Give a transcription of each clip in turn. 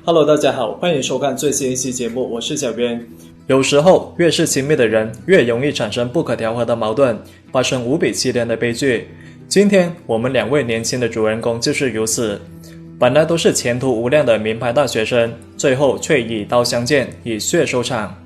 Hello， 大家好，欢迎收看最新一期节目，我是小编。有时候，越是亲密的人，越容易产生不可调和的矛盾，发生无比凄凉的悲剧。今天我们两位年轻的主人公就是如此。本来都是前途无量的名牌大学生，最后却以刀相见，以血收场。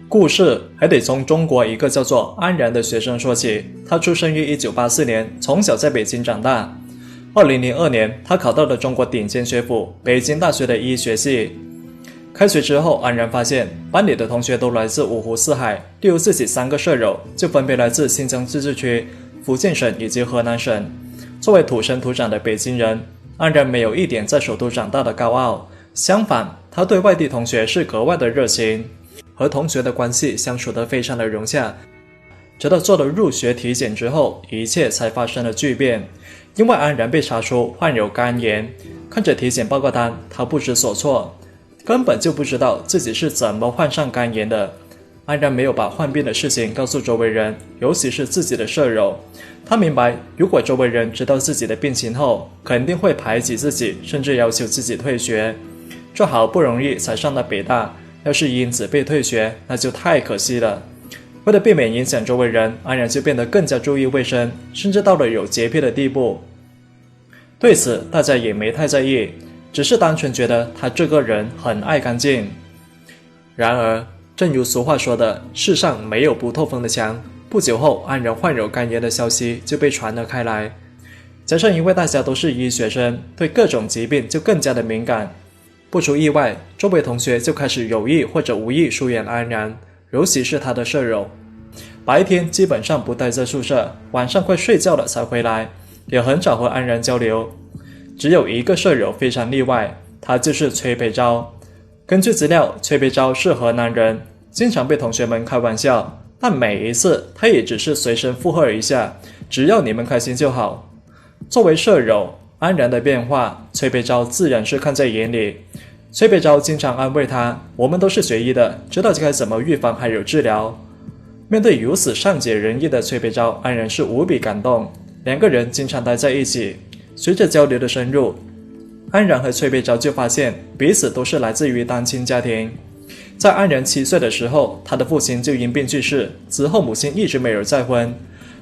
故事还得从中国一个叫做安然的学生说起。他出生于1984年，从小在北京长大。2002年，他考到了中国顶尖学府北京大学的医学系。开学之后，安然发现班里的同学都来自五湖四海，例如自己3个舍友就分别来自新疆自治区、福建省以及河南省。作为土生土长的北京人，安然没有一点在首都长大的高傲，相反，他对外地同学是格外的热情。和同学的关系相处得非常的融洽，直到做了入学体检之后，一切才发生了巨变。因为安然被查出患有肝炎，看着体检报告单，他不知所措，根本就不知道自己是怎么患上肝炎的。安然没有把患病的事情告诉周围人，尤其是自己的舍友。他明白，如果周围人知道自己的病情后，肯定会排挤自己，甚至要求自己退学。这好不容易才上了北大，要是因此被退学，那就太可惜了。为了避免影响周围人，安然就变得更加注意卫生，甚至到了有洁癖的地步。对此大家也没太在意，只是单纯觉得他这个人很爱干净。然而正如俗话说的，世上没有不透风的墙，不久后安然患有肝炎的消息就被传了开来。加上因为大家都是医学生，对各种疾病就更加的敏感，不出意外，周围同学就开始有意或者无意疏远安然，尤其是他的舍友。白天基本上不待在宿舍，晚上快睡觉了才回来，也很少和安然交流。只有一个舍友非常例外，他就是崔培昭。根据资料，崔培昭是河南人，经常被同学们开玩笑，但每一次他也只是随声附和一下，只要你们开心就好。作为舍友，安然的变化，崔培昭自然是看在眼里。崔培昭经常安慰他，我们都是学医的，知道该怎么预防还有治疗。面对如此善解人意的崔培昭，安然是无比感动。两个人经常待在一起，随着交流的深入，安然和崔培昭就发现彼此都是来自于单亲家庭。在安然7岁的时候，他的父亲就因病去世，此后母亲一直没有再婚。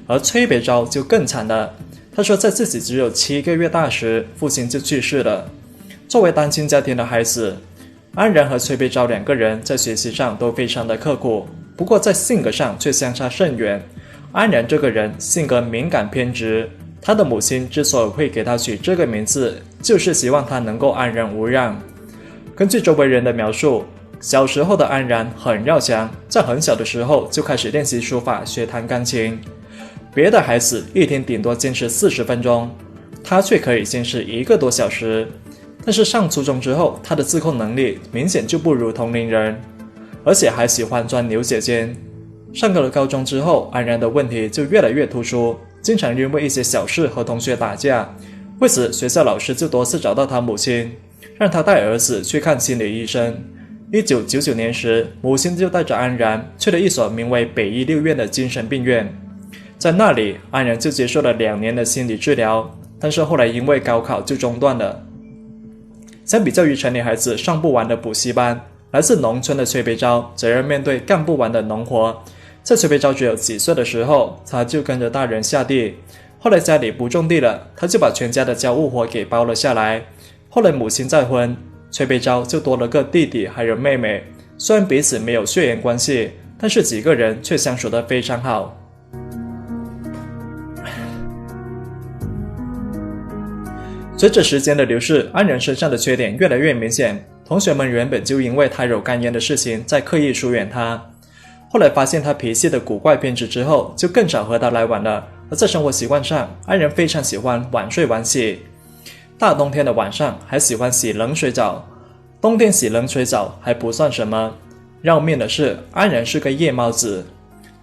而崔培昭就更惨了，他说在自己只有7个月大时，父亲就去世了。作为单亲家庭的孩子，安然和崔培昭两个人在学习上都非常的刻苦，不过在性格上却相差甚远。安然这个人性格敏感偏执，他的母亲之所以会给他取这个名字，就是希望他能够安然无恙。根据周围人的描述，小时候的安然很要强，在很小的时候就开始练习书法，学弹钢琴。别的孩子一天顶多坚持40分钟，他却可以坚持1个多小时。但是上初中之后，他的自控能力明显就不如同龄人，而且还喜欢钻牛角尖。上了高中之后，安然的问题就越来越突出，经常因为一些小事和同学打架。为此，学校老师就多次找到他母亲，让他带儿子去看心理医生。1999年时，母亲就带着安然去了一所名为北医6院的精神病院。在那里，安然就接受了2年的心理治疗，但是后来因为高考就中断了。相比较于城里孩子上不完的补习班，来自农村的崔培昭则要面对干不完的农活。在崔培昭只有几岁的时候，他就跟着大人下地。后来家里不种地了，他就把全家的家务活给包了下来。后来母亲再婚，崔培昭就多了个弟弟还有妹妹。虽然彼此没有血缘关系，但是几个人却相处得非常好。随着时间的流逝，安然身上的缺点越来越明显，同学们原本就因为他有肝炎的事情在刻意疏远他，后来发现他脾气的古怪偏执之后，就更少和他来往了。而在生活习惯上，安然非常喜欢晚睡晚起，大冬天的晚上还喜欢洗冷水澡。冬天洗冷水澡还不算什么，要命的是安然是个夜猫子，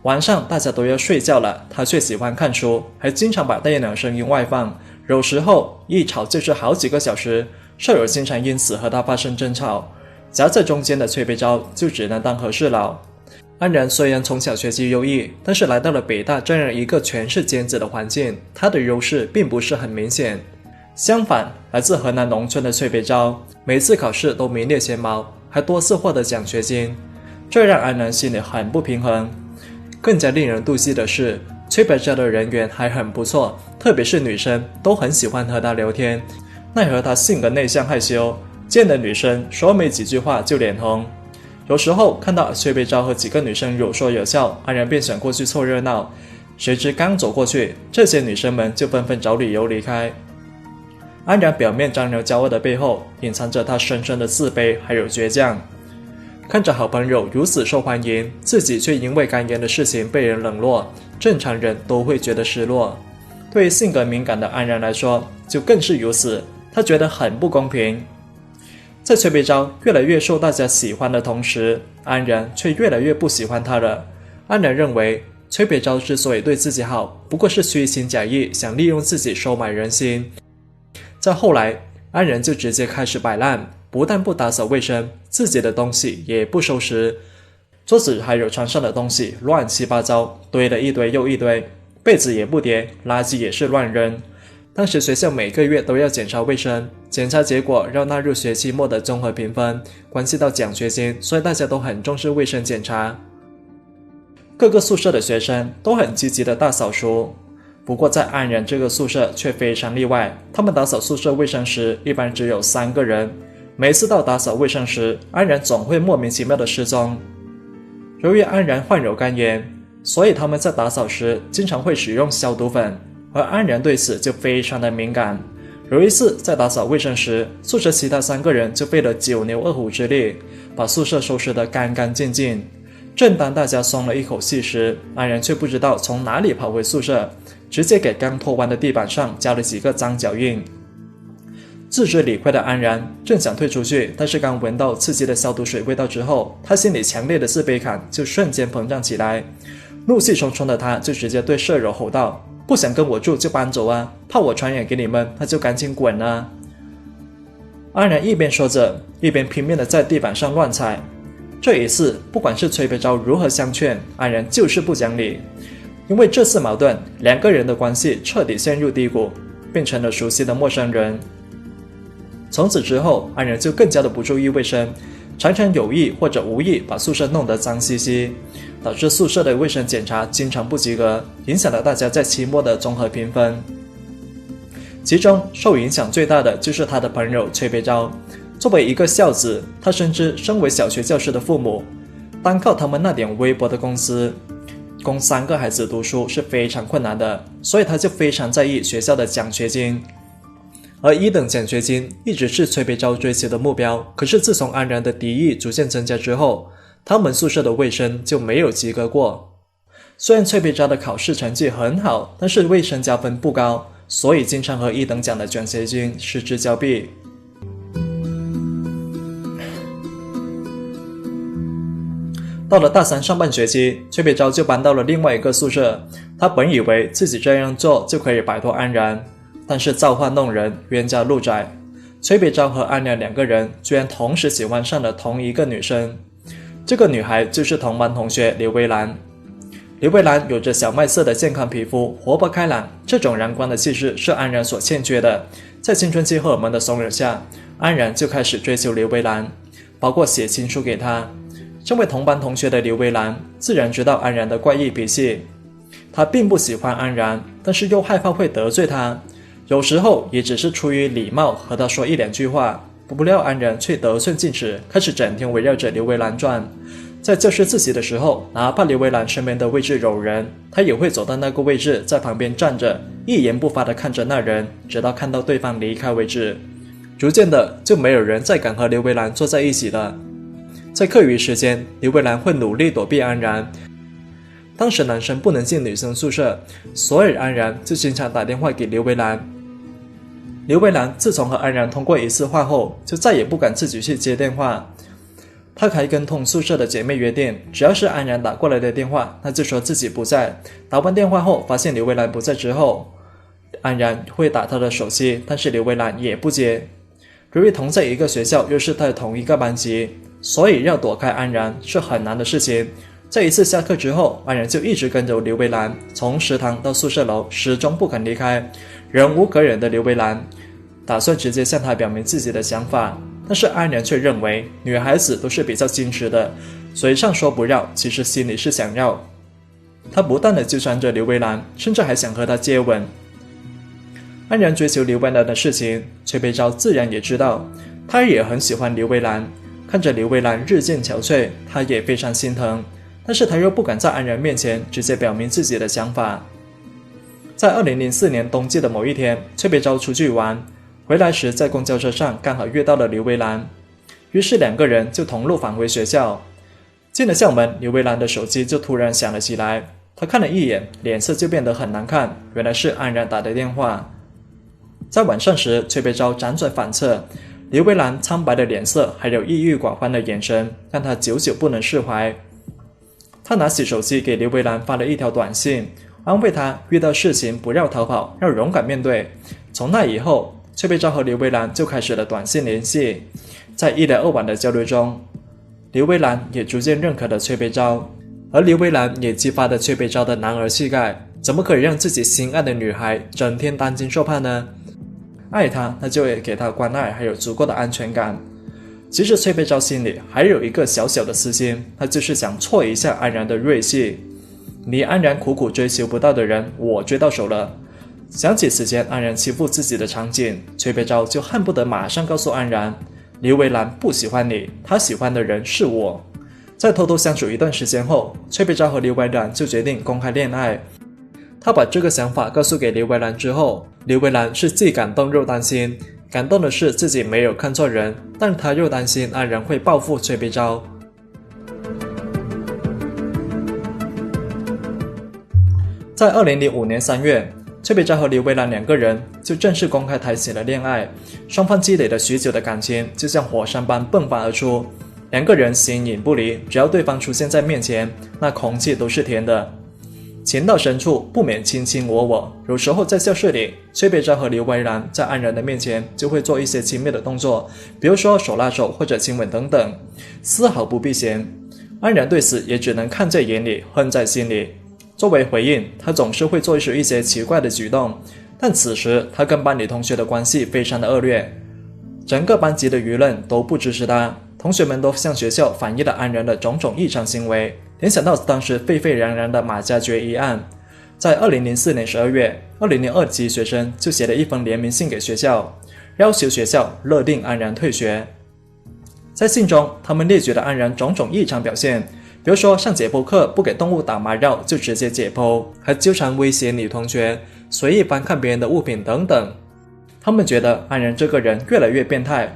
晚上大家都要睡觉了，他却喜欢看书，还经常把电脑声音外放，有时候一吵就是好几个小时，舍友经常因此和他发生争吵。夹在中间的崔培昭就只能当和事佬。安然虽然从小学习优异，但是来到了北大这样一个全是尖子的环境，他的优势并不是很明显。相反，来自河南农村的崔培昭每次考试都名列前茅，还多次获得奖学金，这让安然心里很不平衡。更加令人妒忌的是，崔培昭的人缘还很不错，特别是女生都很喜欢和他聊天，奈何他性格内向害羞，见的女生说没几句话就脸红。有时候看到崔培昭和几个女生有说有笑，安然便想过去凑热闹，谁知刚走过去，这些女生们就纷纷找理由离开。安然表面张牙骄傲的背后，隐藏着他深深的自卑还有倔强。看着好朋友如此受欢迎，自己却因为干言的事情被人冷落，正常人都会觉得失落。对于性格敏感的安然来说，就更是如此，他觉得很不公平。在崔培昭越来越受大家喜欢的同时，安然却越来越不喜欢他了。安然认为，崔培昭之所以对自己好，不过是虚情假意，想利用自己收买人心。再后来，安然就直接开始摆烂，不但不打扫卫生，自己的东西也不收拾，桌子还有床上的东西乱七八糟，堆了一堆又一堆，被子也不叠，垃圾也是乱扔。当时学校每个月都要检查卫生，检查结果要纳入学期末的综合评分，关系到奖学金，所以大家都很重视卫生检查。各个宿舍的学生都很积极的大扫除，不过在安然这个宿舍却非常例外，他们打扫宿舍卫生时一般只有3个人，每次到打扫卫生时，安然总会莫名其妙的失踪。由于安然患有肝炎，所以他们在打扫时经常会使用消毒粉，而安然对此就非常的敏感。有一次在打扫卫生时，宿舍其他3个人就费了9牛2虎之力，把宿舍收拾得干干净净。正当大家松了一口气时，安然却不知道从哪里跑回宿舍，直接给刚拖完的地板上加了几个脏脚印。自知理亏的安然正想退出去，但是刚闻到刺激的消毒水味道之后，他心里强烈的自卑感就瞬间膨胀起来。怒气冲冲的他就直接对舍友吼道：不想跟我住就搬走啊，怕我传染给你们，那就赶紧滚啊！安然一边说着，一边拼命的在地板上乱踩。这一次，不管是崔培昭如何相劝，安然就是不讲理。因为这次矛盾，2个人的关系彻底陷入低谷，变成了熟悉的陌生人。从此之后，安然就更加的不注意卫生，常常有意或者无意把宿舍弄得脏兮兮，导致宿舍的卫生检查经常不及格，影响了大家在期末的综合评分。其中受影响最大的就是他的朋友崔培昭。作为一个孝子，他深知身为小学教师的父母，单靠他们那点微薄的工资，供3个孩子读书是非常困难的，所以他就非常在意学校的奖学金。而1等奖学金一直是崔培昭追求的目标，可是自从安然的敌意逐渐增加之后，他们宿舍的卫生就没有及格过。虽然崔培昭的考试成绩很好，但是卫生加分不高，所以经常和1等奖的奖学金失之交臂。到了大3上半学期，崔培昭就搬到了另外一个宿舍。他本以为自己这样做就可以摆脱安然，但是造化弄人，冤家路窄。崔培昭和安然2个人居然同时喜欢上了同一个女生，这个女孩就是同班同学刘薇兰。刘薇兰有着小麦色的健康皮肤，活泼开朗，这种阳光的气势是安然所欠缺的。在青春期荷尔蒙的怂恿下，安然就开始追求刘薇兰，包括写情书给她。身为同班同学的刘薇兰自然知道安然的怪异脾气，她并不喜欢安然，但是又害怕会得罪她，有时候也只是出于礼貌和她说1-2句话，不料安然却得寸进尺，开始整天围绕着刘薇兰转。在教室自习的时候，哪怕刘薇兰身边的位置有人，她也会走到那个位置，在旁边站着，一言不发地看着那人，直到看到对方离开为止。逐渐的，就没有人再敢和刘薇兰坐在一起了。在课余时间，刘薇兰会努力躲避安然。当时男生不能进女生宿舍，所以安然就经常打电话给刘薇兰。刘薇兰自从和安然通过1次话后，就再也不敢自己去接电话。她还跟同宿舍的姐妹约定，只要是安然打过来的电话，那就说自己不在。打完电话后，发现刘薇兰不在之后，安然会打她的手机，但是刘薇兰也不接。由于同在一个学校，又是在同一个班级，所以要躲开安然是很难的事情。在一次下课之后，安然就一直跟着刘维兰从食堂到宿舍楼，始终不肯离开。忍无可忍的刘维兰打算直接向他表明自己的想法，但是安然却认为女孩子都是比较矜持的，嘴上说不要，其实心里是想要。他不断地纠缠着刘维兰，甚至还想和她接吻。安然追求刘维兰的事情，崔佩昭自然也知道，他也很喜欢刘维兰。看着刘维兰日渐憔悴，他也非常心疼，但是他又不敢在安然面前直接表明自己的想法。在2004年冬季的某一天，崔佩昭出去玩，回来时在公交车上刚好遇到了刘维兰，于是两个人就同路返回学校。进了校门，刘维兰的手机就突然响了起来，他看了一眼，脸色就变得很难看，原来是安然打的电话。在晚上时，崔佩昭辗转反侧，刘维兰苍白的脸色还有郁郁寡欢的眼神，让他久久不能释怀。他拿起手机给刘维兰发了一条短信，安慰他遇到事情不要逃跑，要勇敢面对。从那以后，崔佩昭和刘维兰就开始了短信联系。在一来二往的交流中，刘维兰也逐渐认可了崔佩昭，而刘维兰也激发了崔佩昭的男儿气概，怎么可以让自己心爱的女孩整天担惊受怕呢？爱她，那就会给她关爱，还有足够的安全感。其实崔佩昭心里还有一个小小的私心，他就是想挫一下安然的锐气。你安然苦苦追求不到的人，我追到手了。想起此前安然欺负自己的场景，崔佩昭就恨不得马上告诉安然，刘维兰不喜欢你，他喜欢的人是我。在偷偷相处一段时间后，崔佩昭和刘维兰就决定公开恋爱。他把这个想法告诉给刘维兰之后，刘维兰是既感动又担心。感动的是自己没有看错人，但他又担心安然会报复崔佩昭。在2005年3月，崔佩昭和刘维兰两个人就正式公开谈起了恋爱，双方积累了许久的感情就像火山般迸发而出，两个人形影不离，只要对方出现在面前，那空气都是甜的。情到深处不免卿卿我我，有时候在教室里，崔佩昭和刘维兰在安然的面前就会做一些亲密的动作，比如说手拉手或者亲吻等等，丝毫不避嫌。安然对此也只能看在眼里，恨在心里。作为回应，他总是会做出一些奇怪的举动，但此时他跟班里同学的关系非常的恶劣，整个班级的舆论都不支持他，同学们都向学校反映了安然的种种异常行为。联想到当时沸沸扬扬的马加爵一案，在2004年12月，2002级学生就写了一封联名信给学校，要求学校勒令安然退学。在信中，他们列举了安然种种异常表现，比如说上解剖课不给动物打麻药就直接解剖，还纠缠威胁女同学，随意翻看别人的物品等等。他们觉得安然这个人越来越变态。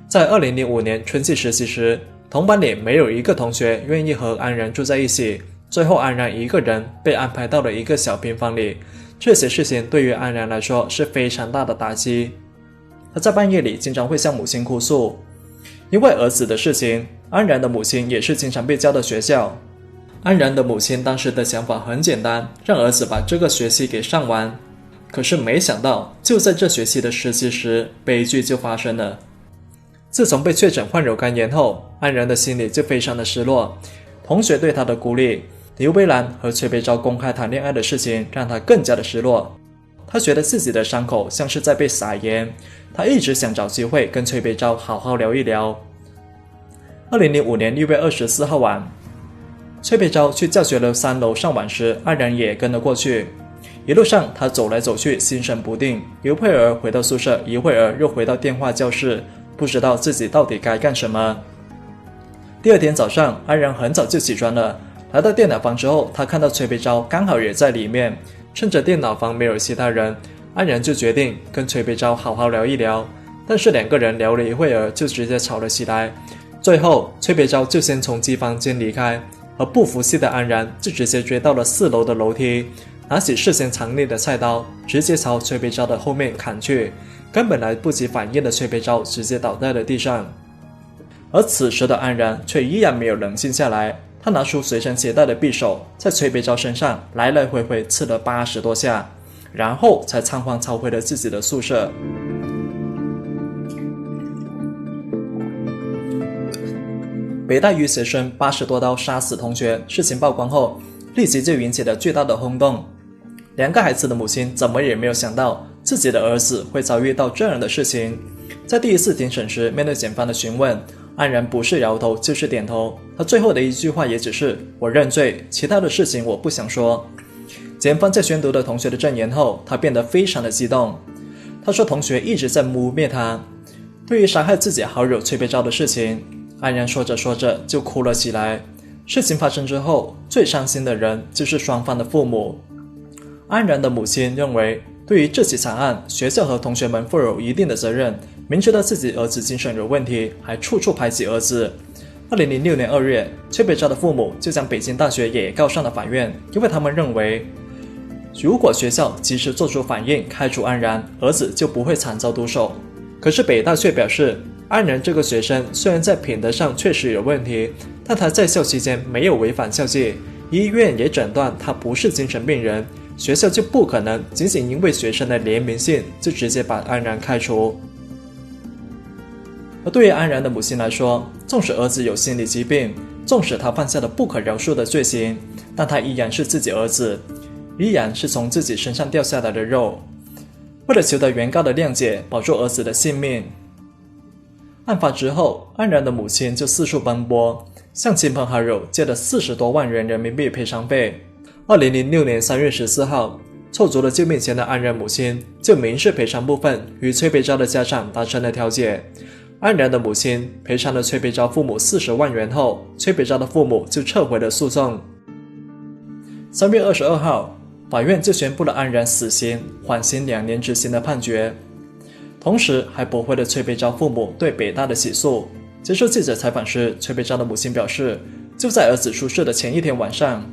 在2005年春季实习时，同班里没有一个同学愿意和安然住在一起，最后安然一个人被安排到了一个小平房里。这些事情对于安然来说是非常大的打击，他在半夜里经常会向母亲哭诉。因为儿子的事情，安然的母亲也是经常被叫到学校。安然的母亲当时的想法很简单，让儿子把这个学期给上完。可是没想到，就在这学期的实习时，悲剧就发生了。自从被确诊患有肝炎后，安然的心里就非常的失落。同学对他的孤立，刘维兰和崔佩昭公开谈恋爱的事情，让他更加的失落。他觉得自己的伤口像是在被撒盐，他一直想找机会跟崔佩昭好好聊一聊。2005年6月24号晚，崔佩昭去教学楼3楼上网时，安然也跟了过去。一路上他走来走去，心神不定，一会儿回到宿舍，一会儿又回到电话教室，不知道自己到底该干什么。第二天早上，安然很早就起床了，来到电脑房之后，他看到崔佩昭刚好也在里面，趁着电脑房没有其他人，安然就决定跟崔佩昭好好聊一聊。但是两个人聊了一会儿就直接吵了起来，最后崔佩昭就先从机房间离开，而不服气的安然就直接追到了4楼的楼梯，拿起事先藏匿的菜刀，直接朝崔佩昭的后面砍去，根本来不及反应的崔佩昭直接倒在了地上。而此时的安然却依然没有冷静下来，他拿出随身携带的匕首，在崔佩昭身上来来回回刺了80多下，然后才仓皇逃回了自己的宿舍。北大于学生80多刀杀死同学事情曝光后，立即就引起了巨大的轰动。2个孩子的母亲怎么也没有想到自己的儿子会遭遇到这样的事情。在第一次庭审时，面对检方的询问，安然不是摇头就是点头，他最后的一句话也只是我认罪，其他的事情我不想说。检方在宣读了同学的证言后，他变得非常的激动。他说同学一直在污蔑他，对于杀害自己好友崔佩昭的事情，安然说着说着就哭了起来。事情发生之后，最伤心的人就是双方的父母。安然的母亲认为，对于这起惨案，学校和同学们负有一定的责任，明知道自己儿子精神有问题，还处处排挤儿子。2006年2月，崔佩昭的父母就将北京大学也告上了法院，因为他们认为，如果学校及时做出反应开除安然，儿子就不会惨遭毒手。可是北大却表示，安然这个学生虽然在品德上确实有问题，但他在校期间没有违反校纪，医院也诊断他不是精神病人，学校就不可能仅仅因为学生的怜悯性就直接把安然开除。而对于安然的母亲来说，纵使儿子有心理疾病，纵使他犯下了不可饶恕的罪行，但他依然是自己儿子，依然是从自己身上掉下来的肉。为了求得原告的谅解，保住儿子的性命，案发之后，安然的母亲就四处奔波，向亲朋好友借了40多万元人民币赔偿费。2006年3月14号，凑足了救命钱的安然母亲就民事赔偿部分与崔佩昭的家长达成了调解。安然的母亲赔偿了崔佩昭父母40万元后，崔佩昭的父母就撤回了诉讼。3月22号，法院就宣布了安然死刑、缓刑2年执行的判决，同时还驳回了崔佩昭父母对北大的起诉。接受记者采访时，崔佩昭的母亲表示，就在儿子出事的前一天晚上，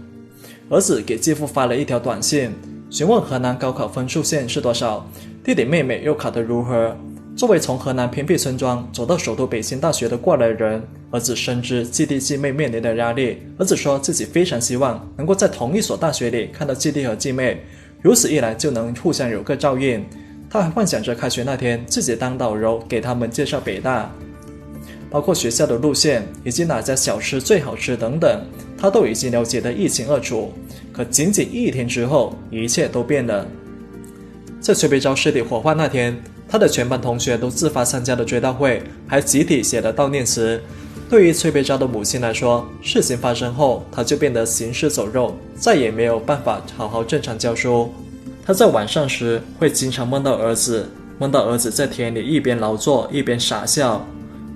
儿子给继父发了一条短信，询问河南高考分数线是多少，弟弟妹妹又考得如何。作为从河南偏僻村庄走到首都北京大学的过来人，儿子深知继弟继妹面临的压力。儿子说自己非常希望能够在同一所大学里看到继弟和继妹，如此一来就能互相有个照应。他还幻想着开学那天自己当导游给他们介绍北大，包括学校的路线以及哪家小吃最好吃等等，他都已经了解得一清二楚。可仅仅1天之后，一切都变了。在崔佩昭尸体火化那天，他的全班同学都自发参加了追悼会，还集体写了悼念词。对于崔佩昭的母亲来说，事情发生后，他就变得行尸走肉，再也没有办法好好正常教书。他在晚上时会经常梦到儿子，梦到儿子在田里一边劳作一边傻笑。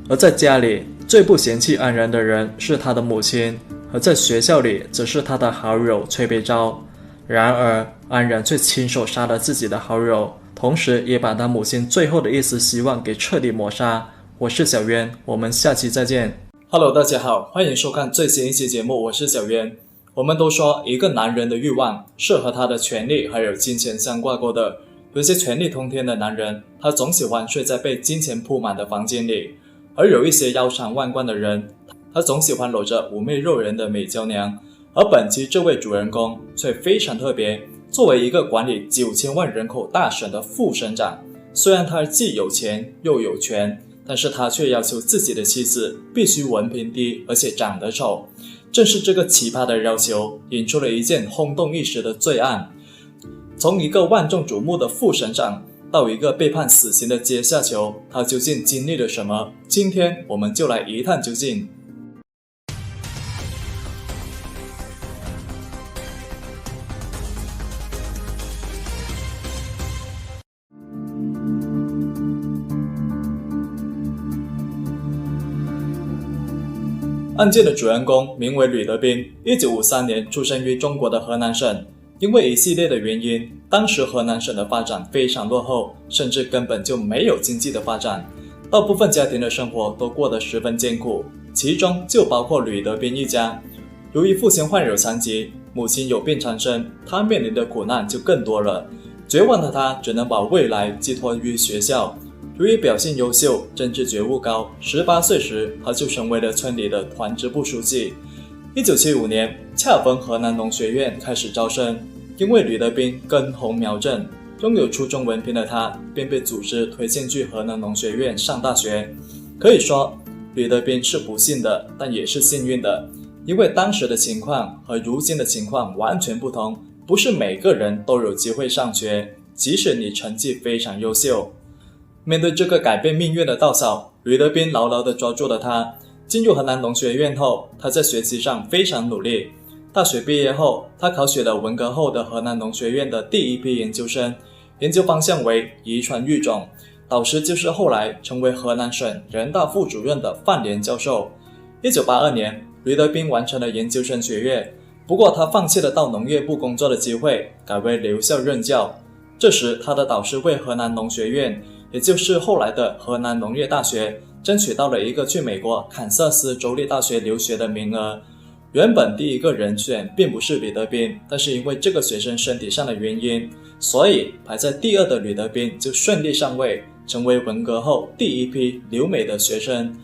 而在家里最不嫌弃安然的人是他的母亲，而在学校里则是他的好友崔佩昭。然而安然却亲手杀了自己的好友，同时也把他母亲最后的一丝希望给彻底抹杀。我是小渊，我们下期再见。Hello， 大家好，欢迎收看最新一期节目，我是小渊。我们都说一个男人的欲望是和他的权力还有金钱相挂钩的。有些权力通天的男人，他总喜欢睡在被金钱铺满的房间里，而有一些腰缠万贯的人，他总喜欢搂着妩媚诱人的美娇娘。而本期这位主人公却非常特别，作为一个管理9000万人口大省的副省长，虽然他既有钱又有权，但是他却要求自己的妻子必须文凭低而且长得丑。正是这个奇葩的要求，引出了一件轰动一时的罪案。从一个万众瞩目的副省长到一个被判死刑的阶下囚，他究竟经历了什么？今天我们就来一探究竟。案件的主人公名为吕德斌，1953年出生于中国的河南省。因为一系列的原因，当时河南省的发展非常落后，甚至根本就没有经济的发展，大部分家庭的生活都过得十分艰苦，其中就包括吕德斌一家。由于父亲患有残疾，母亲有病缠身，他面临的苦难就更多了。绝望的他只能把未来寄托于学校。由于表现优秀，政治觉悟高，18岁时他就成为了村里的团支部书记。1975年，恰逢河南农学院开始招生，因为吕德斌根红苗正，拥有初中文凭的他便被组织推荐去河南农学院上大学。可以说，吕德斌是不幸的，但也是幸运的，因为当时的情况和如今的情况完全不同，不是每个人都有机会上学，即使你成绩非常优秀。面对这个改变命运的稻草，吕德斌牢牢地抓住了它。进入河南农学院后，他在学习上非常努力。大学毕业后，他考取了文革后的河南农学院的第一批研究生，研究方向为遗传育种，导师就是后来成为河南省人大副主任的范连教授。1982年，吕德斌完成了研究生学业，不过他放弃了到农业部工作的机会，改为留校任教。这时他的导师为河南农学院，也就是后来的河南农业大学，争取到了一个去美国堪萨斯州立大学留学的名额。原本第一个人选并不是吕德斌，但是因为这个学生身体上的原因，所以排在第二的吕德斌就顺利上位，成为文革后第一批留美的学生。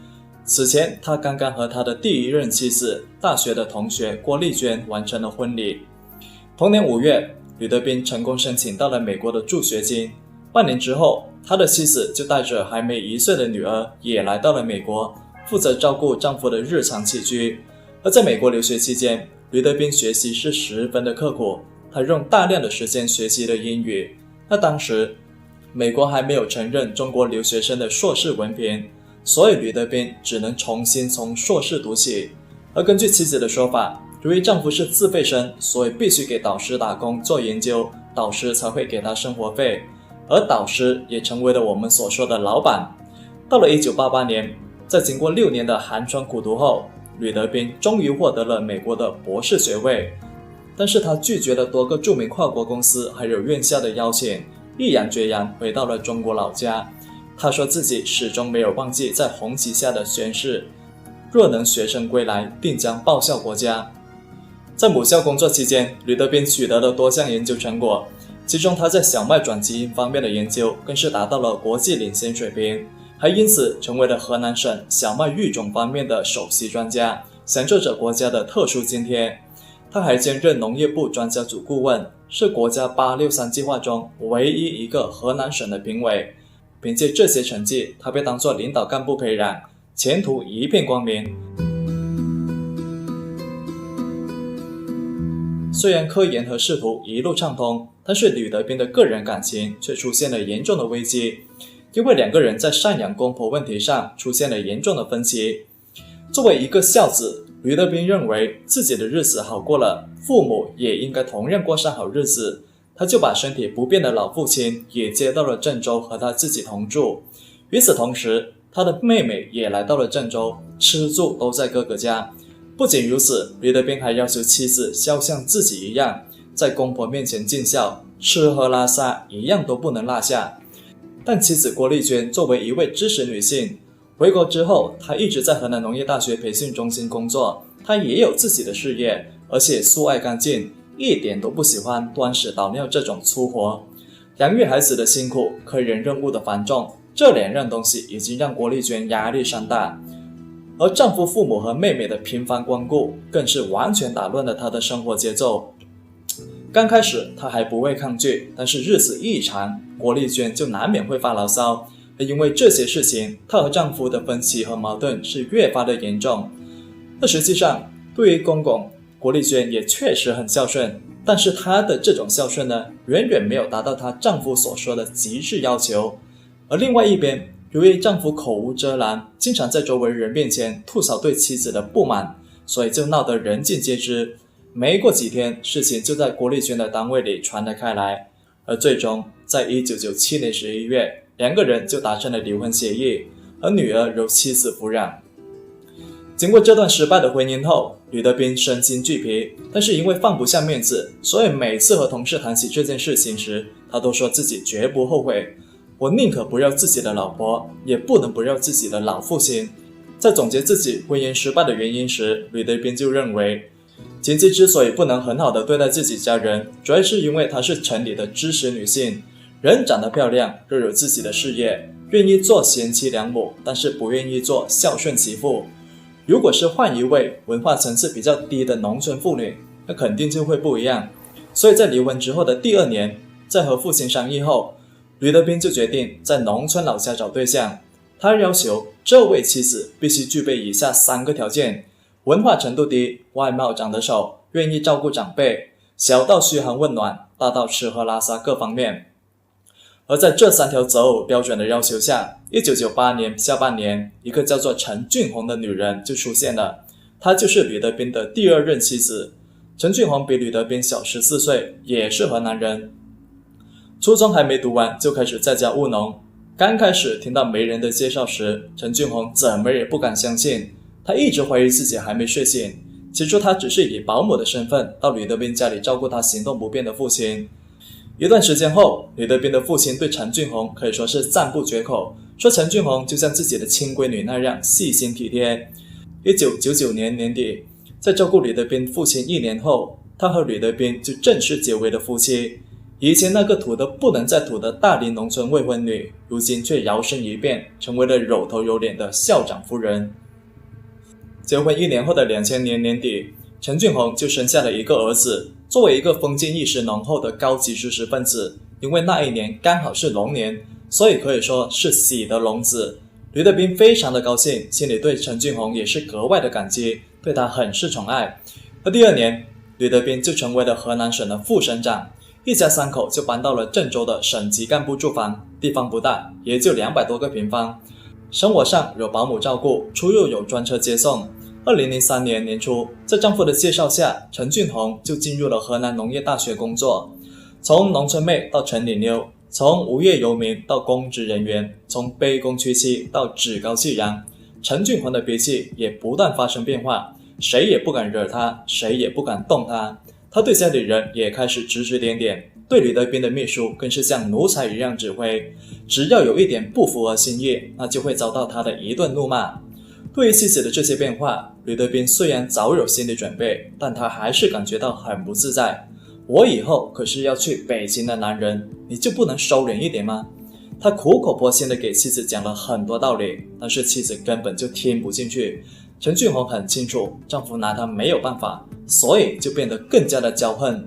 此前他刚刚和他的第一任妻子大学的同学郭丽娟完成了婚礼。同年5月，吕德斌成功申请到了美国的助学金。半年之后，他的妻子就带着还没1岁的女儿也来到了美国，负责照顾丈夫的日常起居。而在美国留学期间，吕德斌学习是十分的刻苦，他用大量的时间学习了英语。那当时美国还没有承认中国留学生的硕士文凭，所以吕德斌只能重新从硕士读起。而根据妻子的说法，由于丈夫是自费生，所以必须给导师打工做研究，导师才会给他生活费，而导师也成为了我们所说的老板。到了1988年，在经过6年的寒窗苦读后，吕德斌终于获得了美国的博士学位，但是他拒绝了多个著名跨国公司还有院校的邀请，毅然决然回到了中国老家。他说自己始终没有忘记在红旗下的宣誓，若能学成归来，定将报效国家。在母校工作期间，吕德斌取得了多项研究成果，其中他在小麦转基因方面的研究更是达到了国际领先水平，还因此成为了河南省小麦育种方面的首席专家，享受着国家的特殊津贴。他还兼任农业部专家组顾问，是国家863计划中唯一一个河南省的评委。凭借这些成绩，他被当作领导干部培养，前途一片光明。虽然科研和仕途一路畅通，但是吕德斌的个人感情却出现了严重的危机，因为2个人在赡养公婆问题上出现了严重的分歧。作为一个孝子，吕德斌认为自己的日子好过了，父母也应该同样过上好日子，他就把身体不便的老父亲也接到了郑州和他自己同住。与此同时，他的妹妹也来到了郑州，吃住都在哥哥家。不仅如此，吕德斌还要求妻子孝像自己一样，在公婆面前尽孝，吃喝拉撒一样都不能落下。但妻子郭丽娟作为一位知识女性，回国之后，她一直在河南农业大学培训中心工作，她也有自己的事业，而且素爱干净，一点都不喜欢端屎倒尿这种粗活。养育孩子的辛苦，科研任务的繁重，这2样东西已经让郭丽娟压力山大。而丈夫父母和妹妹的频繁光顾，更是完全打乱了她的生活节奏。刚开始她还不会抗拒，但是日子一长，郭丽娟就难免会发牢骚。因为这些事情，她和丈夫的分歧和矛盾是越发的严重。那实际上，对于公公，郭丽娟也确实很孝顺，但是她的这种孝顺呢，远远没有达到她丈夫所说的极致要求。而另外一边，由于丈夫口无遮拦，经常在周围人面前吐槽对妻子的不满，所以就闹得人尽皆知。没过几天，事情就在郭丽娟的单位里传了开来，而最终在1997年11月，2个人就达成了离婚协议，而女儿由妻子抚养。经过这段失败的婚姻后，吕德斌身心俱疲，但是因为放不下面子，所以每次和同事谈起这件事情时，他都说自己绝不后悔。我宁可不要自己的老婆，也不能不要自己的老父亲。在总结自己婚姻失败的原因时，吕德斌就认为，前妻之所以不能很好的对待自己家人，主要是因为她是城里的知识女性，人长得漂亮，又有自己的事业，愿意做贤妻良母，但是不愿意做孝顺媳妇。如果是换一位文化层次比较低的农村妇女，那肯定就会不一样。所以在离婚之后的第2年，在和父亲商议后，吕德斌就决定在农村老家找对象。他要求这位妻子必须具备以下3个条件：文化程度低，外貌长得丑，愿意照顾长辈，小到嘘寒问暖，大到吃喝拉撒各方面。而在这3条择偶标准的要求下，1998年下半年，一个叫做陈俊宏的女人就出现了，她就是吕德斌的第2任妻子。陈俊宏比吕德斌小14岁，也是河南人。初中还没读完就开始在家务农。刚开始听到媒人的介绍时，陈俊宏怎么也不敢相信，他一直怀疑自己还没睡醒。起初他只是以保姆的身份到吕德斌家里照顾他行动不便的父亲。一段时间后，吕德斌的父亲对陈俊宏可以说是赞不绝口，说陈俊宏就像自己的亲闺女那样细心体贴。1999年年底，在照顾吕德斌父亲1年后，他和吕德斌就正式结为了夫妻。以前那个土得不能再土的大龄农村未婚女，如今却摇身一变，成为了有头有脸的校长夫人。结婚1年后的2000年年底，陈俊宏就生下了一个儿子。作为一个封建意识浓厚的高级知识分子，因为那一年刚好是龙年，所以可以说是喜得龙子。吕德斌非常的高兴，心里对陈俊宏也是格外的感激，对他很是宠爱。而第2年，吕德斌就成为了河南省的副省长，一家3口就搬到了郑州的省级干部住房，地方不大，也就200多个平方。生活上有保姆照顾，出入有专车接送。2003年年初，在丈夫的介绍下，陈俊宏就进入了河南农业大学工作。从农村妹到城里妞，从无业游民到公职人员，从卑躬屈膝到趾高气扬，陈俊宏的脾气也不断发生变化，谁也不敢惹他，谁也不敢动他。他对家里人也开始指指点点，对吕德斌的秘书更是像奴才一样指挥，只要有一点不符合心意，那就会遭到他的一顿怒骂。对于妻子的这些变化，吕德斌虽然早有心理准备，但他还是感觉到很不自在。我以后可是要去北京的男人，你就不能收敛一点吗？他苦口婆心地给妻子讲了很多道理，但是妻子根本就听不进去。陈俊宏很清楚丈夫拿他没有办法，所以就变得更加的骄横。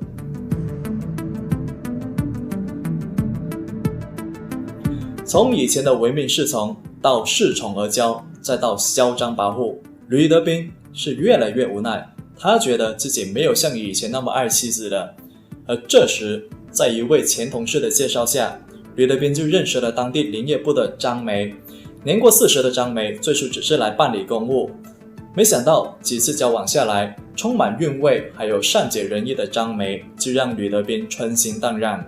从以前的唯命是从到恃宠而骄，再到嚣张跋扈，吕德斌是越来越无奈，他觉得自己没有像以前那么爱妻子了。而这时，在一位前同事的介绍下，吕德斌就认识了当地林业部的张梅。年过40的张梅最初只是来办理公务，没想到几次交往下来，充满韵味还有善解人意的张梅就让吕德斌春心荡漾。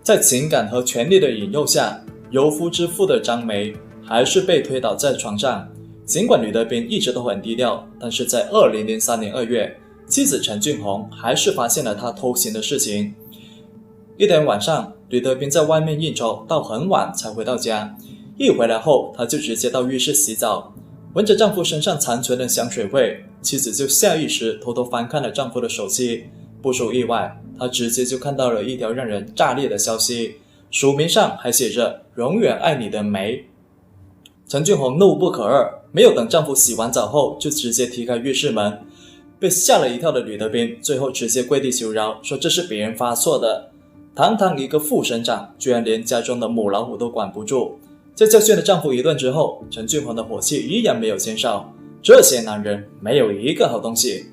在情感和权力的引诱下，有夫之妇的张梅还是被推倒在床上。尽管吕德斌一直都很低调，但是在2003年2月，妻子陈俊宏还是发现了他偷情的事情。一天晚上，吕德斌在外面应酬到很晚才回到家，一回来后他就直接到浴室洗澡。闻着丈夫身上残存的香水味，妻子就下意识偷偷翻看了丈夫的手机。不出意外，她直接就看到了一条让人炸裂的消息，署名上还写着永远爱你的梅。陈俊宏怒不可遏，没有等丈夫洗完澡后就直接踢开浴室门。被吓了一跳的吕德斌最后直接跪地求饶，说这是别人发错的。堂堂一个副省长，居然连家中的母老虎都管不住。在教训了丈夫一顿之后，陈俊宏的火气依然没有减少。这些男人没有一个好东西。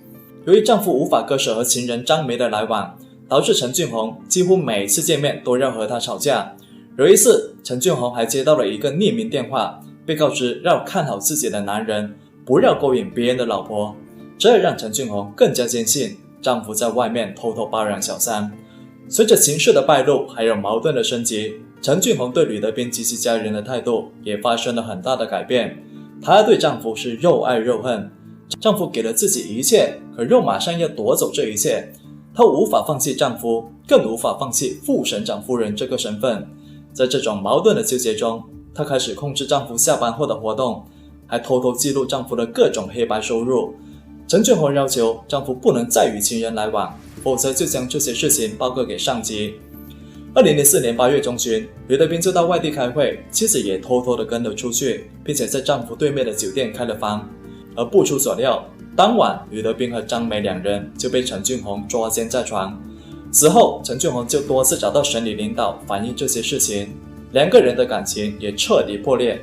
由于丈夫无法割舍和情人张梅的来往，导致陈俊宏几乎每次见面都要和她吵架。有一次，陈俊宏还接到了一个匿名电话，被告知要看好自己的男人，不要勾引别人的老婆。这让陈俊宏更加坚信丈夫在外面偷偷包养小三。随着情势的败露还有矛盾的升级，陈俊宏对吕德斌及其家人的态度也发生了很大的改变。她对丈夫是又爱又恨，丈夫给了自己一切，可又马上要夺走这一切。她无法放弃丈夫，更无法放弃副省长夫人这个身份。在这种矛盾的纠结中，她开始控制丈夫下班后的活动，还偷偷记录丈夫的各种黑白收入。陈俊宏要求丈夫不能再与情人来往，否则就将这些事情报告给上级。2004年8月中旬，吕德斌就到外地开会，妻子也偷偷地跟了出去，并且在丈夫对面的酒店开了房。而不出所料，当晚吕德斌和张梅两人就被陈俊宏捉奸在床。此后，陈俊宏就多次找到省里领导反映这些事情，两个人的感情也彻底破裂。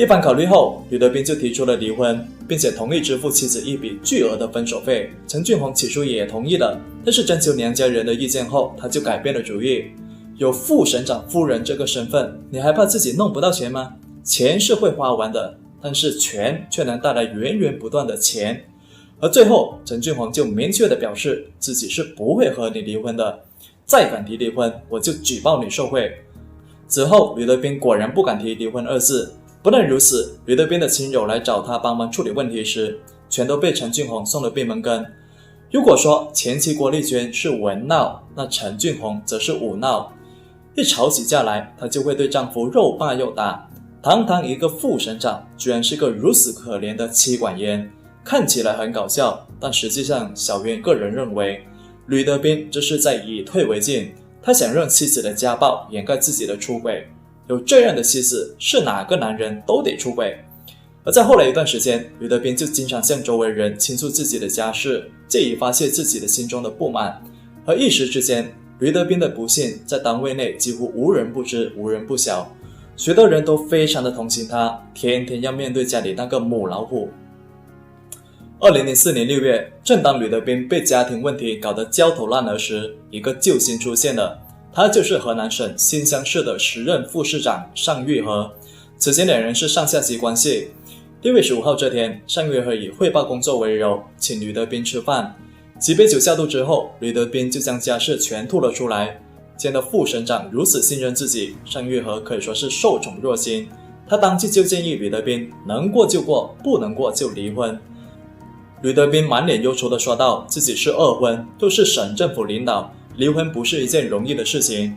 一番考虑后，吕德斌就提出了离婚，并且同意支付妻子一笔巨额的分手费。陈俊宏起初也同意了，但是征求娘家人的意见后，他就改变了主意。有副省长夫人这个身份，你还怕自己弄不到钱吗？钱是会花完的，但是权却能带来源源不断的钱。而最后，陈俊宏就明确地表示自己是不会和你离婚的，再敢提离婚，我就举报你受贿。此后，吕德斌果然不敢提离婚二字。不但如此，吕德斌的亲友来找他帮忙处理问题时，全都被陈俊宏送了闭门羹。如果说前妻郭丽娟是文闹，那陈俊宏则是武闹。一吵起架来，她就会对丈夫又骂又打。堂堂一个副省长，居然是个如此可怜的妻管严，看起来很搞笑，但实际上小渊个人认为，吕德斌这是在以退为进，他想让妻子的家暴掩盖自己的出轨。有这样的妻子，是哪个男人都得出轨。而在后来一段时间，吕德斌就经常向周围人倾诉自己的家事，借以发泄自己的心中的不满。而一时之间，吕德斌的不幸在单位内几乎无人不知，无人不晓，许多人都非常的同情他，天天要面对家里那个母老虎。2004年6月，正当吕德斌被家庭问题搞得焦头烂额时，一个救星出现了，他就是河南省新乡市的时任副市长单玉和。此前两人是上下级关系。6月15号这天，单玉和以汇报工作为由，请吕德斌吃饭。几杯酒下肚之后，吕德斌就将家事全吐了出来。见到副省长如此信任自己，单玉和可以说是受宠若惊。他当即就建议吕德斌能过就过，不能过就离婚。吕德斌满脸忧愁地说道，自己是二婚，都是省政府领导，离婚不是一件容易的事情。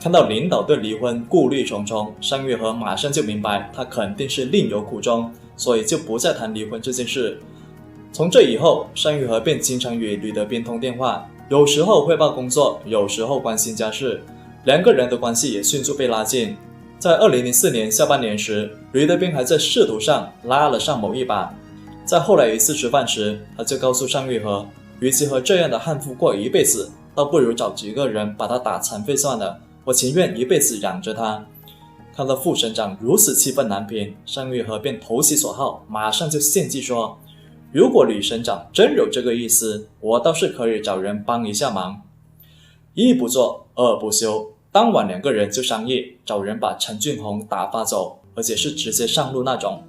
看到领导对离婚顾虑重重，单玉和马上就明白他肯定是另有苦衷，所以就不再谈离婚这件事。从这以后，单玉和便经常与吕德斌通电话，有时候汇报工作，有时候关心家事，两个人的关系也迅速被拉近。在2004年下半年时，吕德斌还在仕途上拉了上某一把。在后来一次吃饭时，他就告诉单玉和，与其和这样的悍妇过一辈子，倒不如找几个人把他打残废算了，我情愿一辈子养着他。看到副省长如此气愤难平，单玉和便投其所好，马上就献计说，如果吕省长真有这个意思，我倒是可以找人帮一下忙。一不做二不休，当晚两个人就商议找人把陈俊宏打发走，而且是直接上路那种。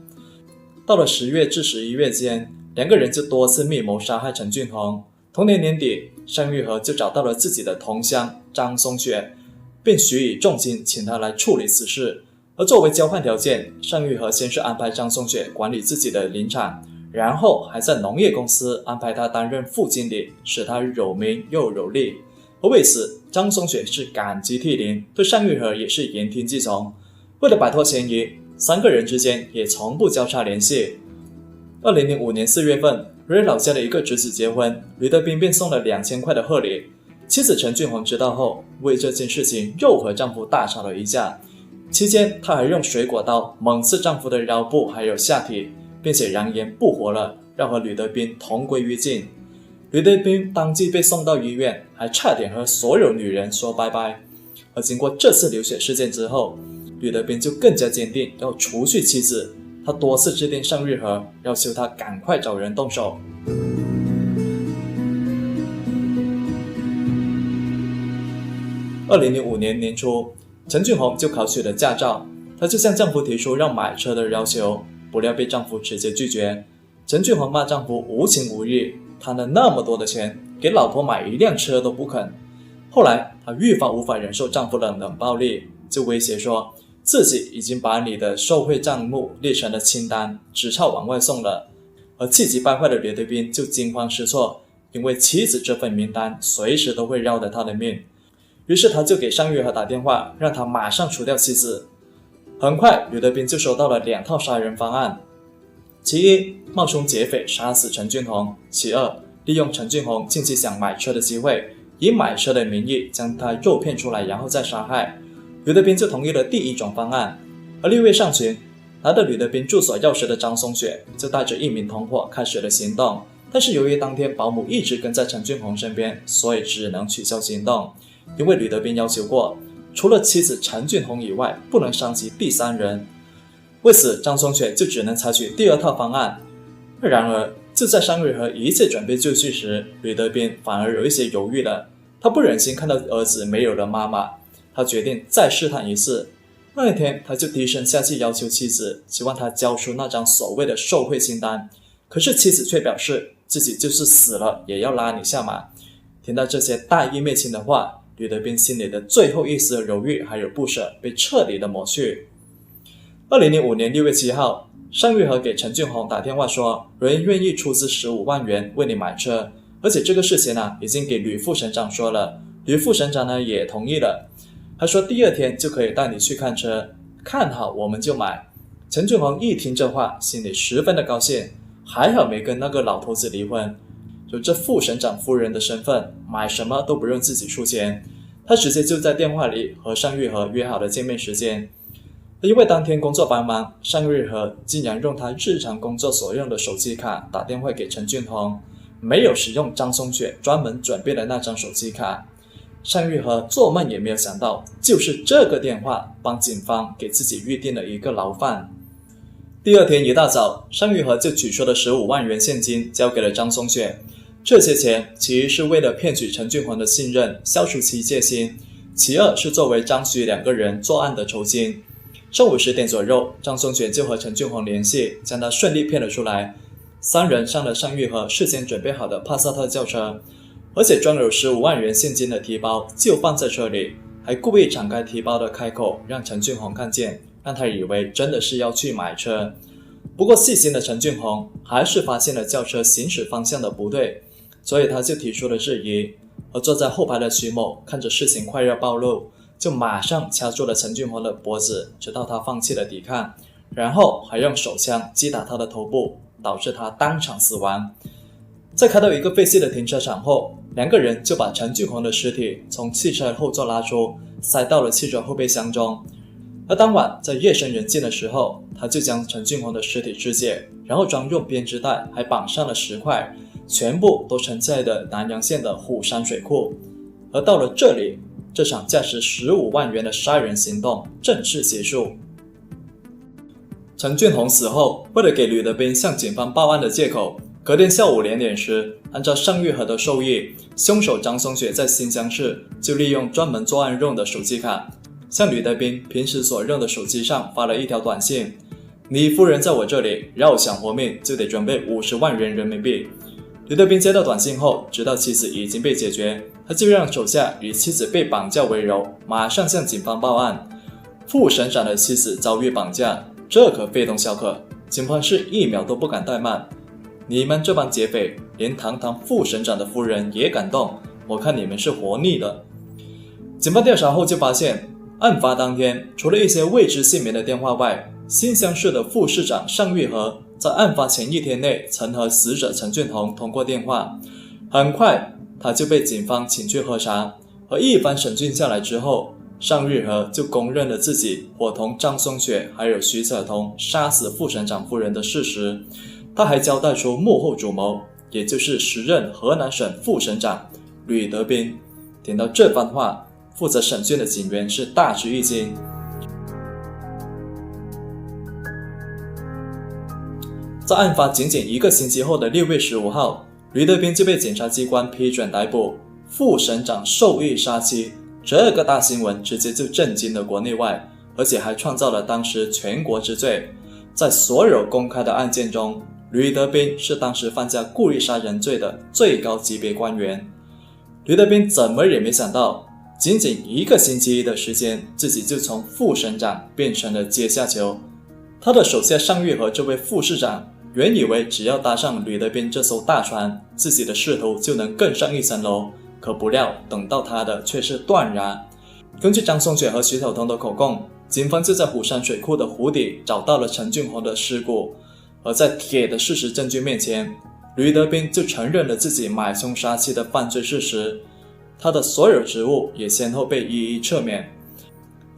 到了10月至11月间，两个人就多次密谋杀害陈俊宏。同年年底，单玉和就找到了自己的同乡张松雪，并许以重金请他来处理此事。而作为交换条件，单玉和先是安排张松雪管理自己的林场，然后还在农业公司安排他担任副经理，使他有名又有利。而为此，张松雪是感激涕零，对单玉和也是言听计从。为了摆脱嫌疑，三个人之间也从不交叉联系。2005年4月份，瑞老家的一个侄子结婚，吕德斌便送了2000块的贺礼。妻子陈俊宏知道后，为这件事情又和丈夫大吵了一架。期间，她还用水果刀猛刺丈夫的腰部还有下体，并且扬言不活了，要和吕德斌同归于尽。吕德斌当即被送到医院，还差点和所有女人说拜拜。而经过这次流血事件之后，吕德斌就更加坚定要除去妻子，他多次致电单玉和，要求他赶快找人动手。2005年年初，陈俊宏就考取了驾照，她就向丈夫提出让买车的要求，不料被丈夫直接拒绝。陈俊宏骂丈夫无情无义，贪了那么多的钱，给老婆买一辆车都不肯。后来她愈发无法忍受丈夫的冷暴力，就威胁说自己已经把你的受贿账目列成了清单，只差往外送了。而气急败坏的吕德斌就惊慌失措，因为妻子这份名单随时都会要了他的命。于是他就给单玉和打电话，让他马上除掉妻子。很快，吕德斌就收到了2套杀人方案：其一，冒充劫匪杀死陈俊宏；其二，利用陈俊宏近期想买车的机会，以买车的名义将他诱骗出来，然后再杀害。吕德斌就同意了第一种方案。而6月上旬，拿着吕德斌住所钥匙的张松雪就带着1名同伙开始了行动，但是由于当天保姆一直跟在陈俊宏身边，所以只能取消行动。因为吕德斌要求过，除了妻子陈俊宏以外，不能伤及第三人。为此张松雪就只能采取第二套方案。然而就在尚瑞和一切准备就绪时，吕德斌反而有一些犹豫了。他不忍心看到儿子没有了妈妈，他决定再试探一次。那一天他就低声下气要求妻子，希望他交出那张所谓的受贿清单。可是妻子却表示自己就是死了也要拉你下马。听到这些大义灭亲的话，吕德斌心里的最后一丝犹豫还有不舍被彻底的抹去。2005年6月7号，尚玉和给陈俊宏打电话说，人愿意出资15万元为你买车，而且这个事情已经给吕副省长说了，吕副省长也同意了。他说第二天就可以带你去看车，看好我们就买。陈俊宏一听这话，心里十分的高兴，还好没跟那个老头子离婚，有这副省长夫人的身份，买什么都不用自己出钱。他直接就在电话里和尚玉和约好了见面时间。因为当天工作繁忙，尚玉和竟然用他日常工作所用的手机卡打电话给陈俊宏，没有使用张松雪专门准备的那张手机卡。尚玉和做梦也没有想到，就是这个电话帮警方给自己预定了一个牢饭。第二天一大早，尚玉和就取出了15万元现金交给了张松雪。这些钱其一是为了骗取陈俊宏的信任，消除其戒心，其二是作为张徐两个人作案的酬金。上午10点左右，张松雪就和陈俊宏联系，将他顺利骗了出来。三人上了尚玉和事先准备好的帕萨特轿车，而且装有15万元现金的提包就放在车里，还故意敞开提包的开口让陈俊宏看见，让他以为真的是要去买车。不过细心的陈俊宏还是发现了轿车行驶方向的不对，所以他就提出了质疑。而坐在后排的徐某看着事情快要暴露，就马上掐住了陈俊宏的脖子，直到他放弃了抵抗，然后还用手枪击打他的头部，导致他当场死亡。在开到一个废弃的停车场后，两个人就把陈俊宏的尸体从汽车后座拉出，塞到了汽车后备箱中。而当晚在夜深人静的时候，他就将陈俊宏的尸体肢解，然后装入编织袋，还绑上了石块，全部都沉在了南阳县的虎山水库。而到了这里，这场价值15万元的杀人行动正式结束。陈俊宏死后，为了给吕德斌向警方报案的借口，隔天下午2点时，按照尚玉和的授意，凶手张松雪在新乡市就利用专门作案用的手机卡，向吕德斌平时所用的手机上发了一条短信：你夫人在我这里，要想活命就得准备50万元人民币。吕德斌接到短信后，知道妻子已经被解决，他就让手下以妻子被绑架为由，马上向警方报案。副省长的妻子遭遇绑架，这可非同小可，警方是1秒都不敢怠慢。你们这帮劫匪，连堂堂副省长的夫人也敢动，我看你们是活腻的。警方调查后就发现，案发当天，除了一些未知姓名的电话外，新乡市的副市长尚玉和在案发前1天内曾和死者陈俊宏通过电话。很快他就被警方请去喝茶，而一番审讯下来之后，尚玉和就公认了自己伙同张松雪还有徐可彤杀死副省长夫人的事实。他还交代出幕后主谋，也就是时任河南省副省长吕德斌。听到这番话，负责审讯的警员是大吃一惊。在案发仅仅1个星期后的6月15号，吕德斌就被检察机关批准逮捕。副省长受意杀妻，这个大新闻直接就震惊了国内外，而且还创造了当时全国之最。在所有公开的案件中，吕德斌是当时犯下故意杀人罪的最高级别官员。吕德斌怎么也没想到，仅仅1个星期的时间，自己就从副省长变成了阶下囚。他的手下尚玉和这位副市长原以为只要搭上吕德斌这艘大船，自己的仕途就能更上一层楼，可不料等到他的却是断崖。根据张松雪和徐晓彤的口供，警方就在虎山水库的湖底找到了陈俊宏的尸骨，而在铁的事实证据面前，吕德斌就承认了自己买凶杀妻的犯罪事实，他的所有职务也先后被一一撤免。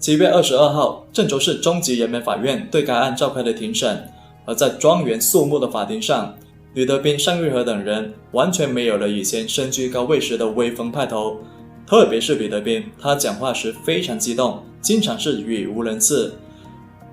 7月22号，郑州市中级人民法院对该案召开了庭审，而在庄严肃穆的法庭上，吕德斌、尚玉和等人完全没有了以前身居高位时的威风派头，特别是吕德斌，他讲话时非常激动，经常是语无伦次。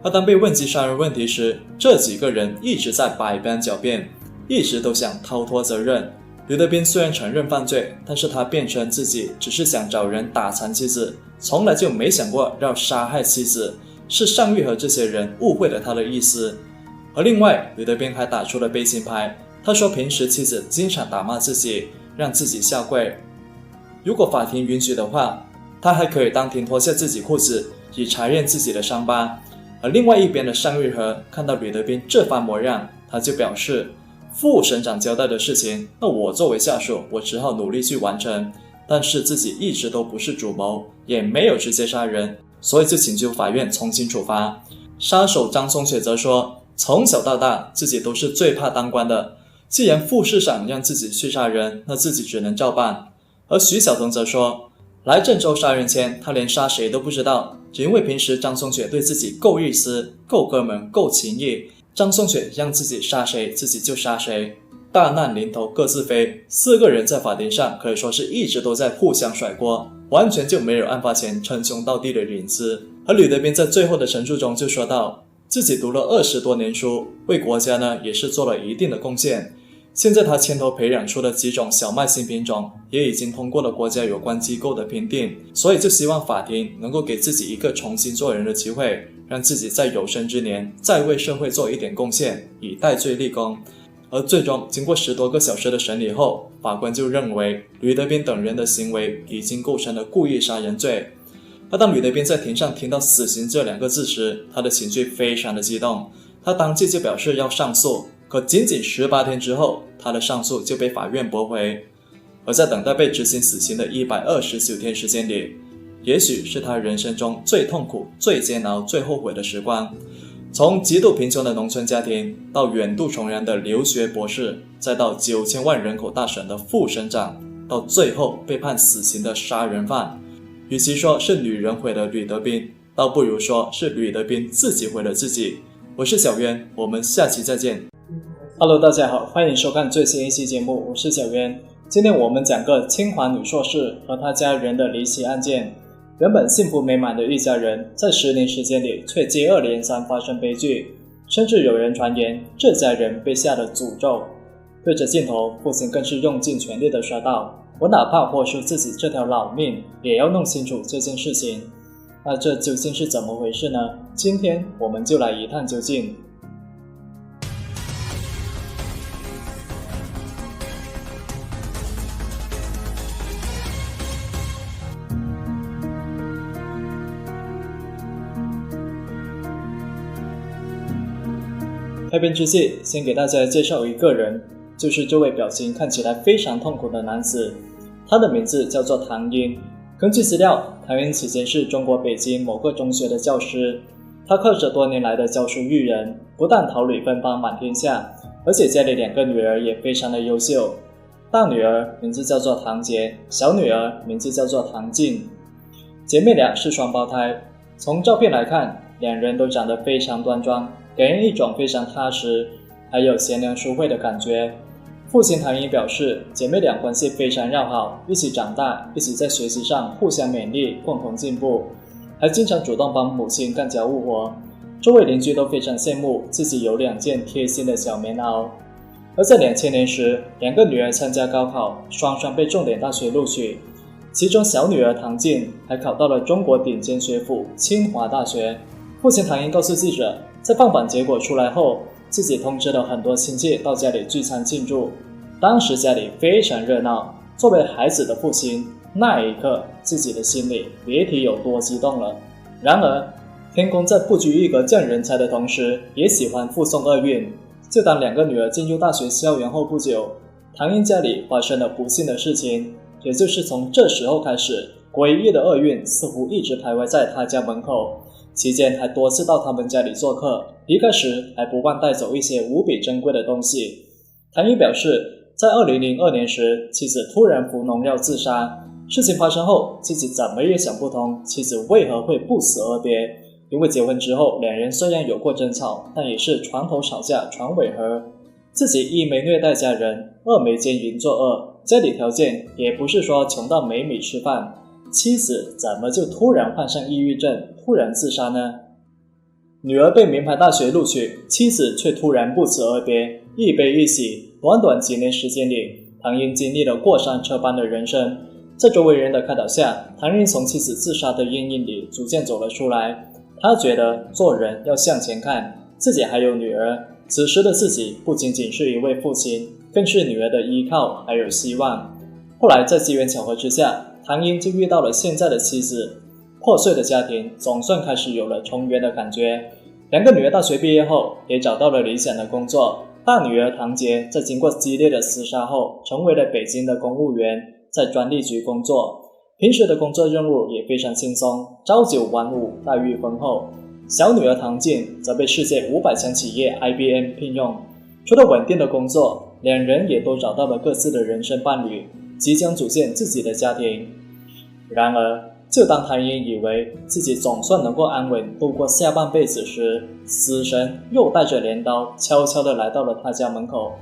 而当被问及杀人问题时，这几个人一直在百般狡辩，一直都想逃脱责任。吕德斌虽然承认犯罪，但是他辩称自己只是想找人打残妻子，从来就没想过要杀害妻子，是尚玉和这些人误会了他的意思。而另外，吕德斌还打出了背信牌，他说平时妻子经常打骂自己，让自己下跪。如果法庭允许的话，他还可以当庭脱下自己裤子，以查验自己的伤疤。而另外一边的尚玉和看到吕德斌这番模样，他就表示，副省长交代的事情，那我作为下属，我只好努力去完成，但是自己一直都不是主谋，也没有直接杀人，所以就请求法院重新处罚。杀手张松雪则说，从小到大自己都是最怕当官的，既然副市长让自己去杀人，那自己只能照办。而徐晓彤则说，来郑州杀人前，他连杀谁都不知道，只因为平时张松雪对自己够意思、够哥们、够情义，张松雪让自己杀谁，自己就杀谁。大难临头各自飞，四个人在法庭上可以说是一直都在互相甩锅，完全就没有案发前称兄道弟的影子。而吕德斌在最后的陈述中就说到，自己读了20多年书，为国家呢也是做了一定的贡献。现在他牵头培养出的几种小麦新品种，也已经通过了国家有关机构的评定，所以就希望法庭能够给自己一个重新做人的机会，让自己在有生之年再为社会做一点贡献，以戴罪立功。而最终经过10多个小时的审理后，法官就认为吕德斌等人的行为已经构成了故意杀人罪。而当吕德斌在庭上听到死刑这2个字时，他的情绪非常的激动，他当即就表示要上诉，可仅仅18天之后，他的上诉就被法院驳回。而在等待被执行死刑的129天时间里，也许是他人生中最痛苦、最煎熬、最后悔的时光。从极度贫穷的农村家庭，到远渡重洋的留学博士，再到9000万人口大省的副省长，到最后被判死刑的杀人犯。与其说是女人毁了吕德斌，倒不如说是吕德斌自己毁了自己。我是小渊，我们下期再见。Hello， 大家好，欢迎收看最新一期节目，我是小渊。今天我们讲个清华女硕士和她家人的离奇案件。原本幸福美满的一家人，在10年时间里却接二连三发生悲剧，甚至有人传言这家人被下了诅咒。对着镜头，父亲更是用尽全力地说道，我哪怕豁出自己这条老命，也要弄清楚这件事情。那这究竟是怎么回事呢？今天我们就来一探究竟。开篇之际，先给大家介绍一个人，就是这位表情看起来非常痛苦的男子。他的名字叫做唐英。根据资料，唐英此前是中国北京某个中学的教师。他靠着多年来的教书育人，不但桃李芬芳满天下，而且家里2个女儿也非常的优秀。大女儿名字叫做唐洁，小女儿名字叫做唐静。姐妹俩是双胞胎。从照片来看，2人都长得非常端庄，给人一种非常踏实还有贤良淑惠的感觉。父亲唐英表示，姐妹俩关系非常要好，一起长大，一起在学习上互相勉励，共同进步，还经常主动帮母亲干家务活。周围邻居都非常羡慕自己有2件贴心的小棉袄。而在2000年时，2个女儿参加高考，双双被重点大学录取，其中小女儿唐静还考到了中国顶尖学府清华大学。父亲唐英告诉记者，在放榜结果出来后，自己通知了很多亲戚到家里聚餐庆祝，当时家里非常热闹。作为孩子的父亲，那一刻自己的心里别提有多激动了。然而天公在布局一个降人才的同时，也喜欢附送厄运。就当2个女儿进入大学校园后不久，唐英家里发生了不幸的事情，也就是从这时候开始，诡异的厄运似乎一直徘徊在他家门口，期间还多次到他们家里做客，离开时还不忘带走一些无比珍贵的东西。唐英表示，在2002年时，妻子突然服农药自杀。事情发生后，自己怎么也想不通妻子为何会不辞而别。因为结婚之后，2人虽然有过争吵，但也是床头吵架床尾和。自己1没虐待家人，2没奸淫作恶，家里条件也不是说穷到没米吃饭，妻子怎么就突然患上抑郁症，突然自杀呢？女儿被名牌大学录取，妻子却突然不辞而别，一悲一喜。短短几年时间里，唐英经历了过山车般的人生。在周围人的开导下，唐英从妻子自杀的阴影里逐渐走了出来。他觉得做人要向前看，自己还有女儿，此时的自己不仅仅是一位父亲，更是女儿的依靠还有希望。后来在机缘巧合之下，唐英就遇到了现在的妻子，破碎的家庭总算开始有了重圆的感觉。两个女儿大学毕业后也找到了理想的工作。大女儿唐杰在经过激烈的厮杀后，成为了北京的公务员，在专利局工作。平时的工作任务也非常轻松，朝九晚五，待遇丰厚。小女儿唐静则被世界500强企业 IBM 聘用。除了稳定的工作，两人也都找到了各自的人生伴侣，即将组建自己的家庭。然而，就当唐英以为自己总算能够安稳度过下半辈子时，死神又带着镰刀悄悄地来到了他家门口。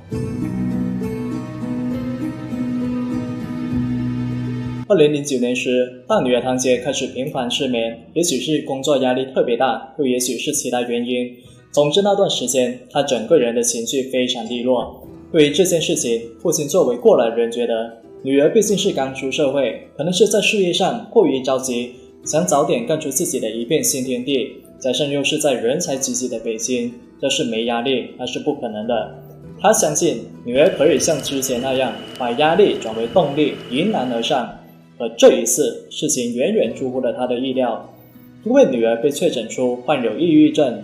2009年时，大女儿唐杰开始频繁失眠，也许是工作压力特别大，又也许是其他原因。总之那段时间，她整个人的情绪非常低落。对于这件事情，父亲作为过来人觉得，女儿毕竟是刚出社会，可能是在事业上过于着急，想早点干出自己的一片新天地，加上又是在人才济济的北京，要是没压力那是不可能的。他相信女儿可以像之前那样把压力转为动力，迎难而上。而这一次事情远远出乎了他的意料，因为女儿被确诊出患有抑郁症。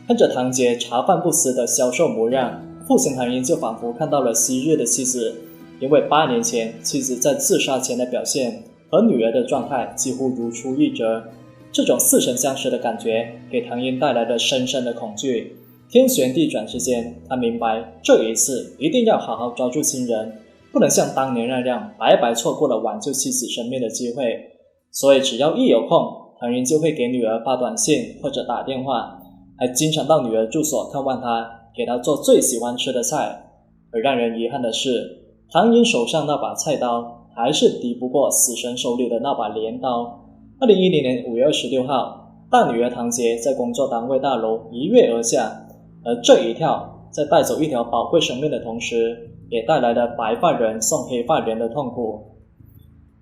看着唐杰茶饭不思的消瘦模样，父亲唐英就仿佛看到了昔日的妻子，因为8年前妻子在自杀前的表现和女儿的状态几乎如出一辙。这种似曾相识的感觉给唐英带来了深深的恐惧。天旋地转之间，他明白这一次一定要好好抓住亲人，不能像当年那样白白错过了挽救妻子生命的机会。所以只要一有空，唐英就会给女儿发短信或者打电话，还经常到女儿住所看望她，给她做最喜欢吃的菜。而让人遗憾的是，唐英手上那把菜刀还是敌不过死神手里的那把镰刀。2010年5月26号，大女儿唐杰在工作单位大楼一跃而下，而这一跳在带走一条宝贵生命的同时，也带来了白发人送黑发人的痛苦。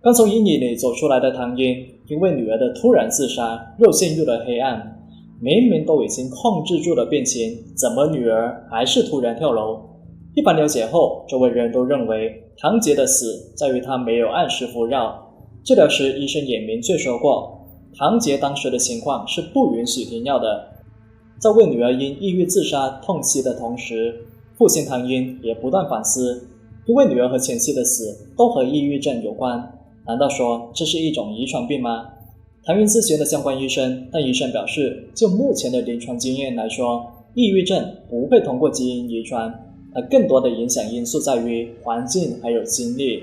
刚从阴影里走出来的唐英，因为女儿的突然自杀，又陷入了黑暗。明明都已经控制住了病情，怎么女儿还是突然跳楼？一番了解后，周围人都认为唐杰的死在于她没有按时服药。治疗时，医生也明确说过，唐杰当时的情况是不允许停药的。在为女儿因抑郁自杀痛惜的同时，父亲唐英也不断反思，因为女儿和前妻的死都和抑郁症有关，难道说这是一种遗传病吗？唐英咨询了相关医生，但医生表示，就目前的临床经验来说，抑郁症不会通过基因遗传，而更多的影响因素在于环境还有经历。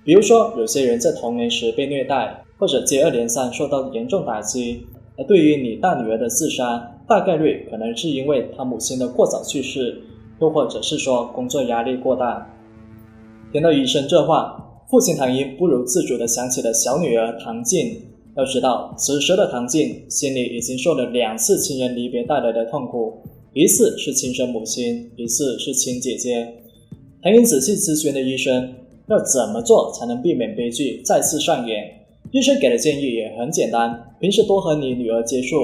比如说，有些人在童年时被虐待，或者接二连三受到严重打击。而对于你大女儿的自杀，大概率可能是因为她母亲的过早去世，又或者是说工作压力过大。听到医生这话，父亲唐英不由自主地想起了小女儿唐静。要知道，此时的唐静心里已经受了2次亲人离别带来的痛苦，一次是亲生母亲，一次是亲姐姐。唐英仔细咨询了医生，要怎么做才能避免悲剧再次上演？医生给的建议也很简单，平时多和你女儿接触，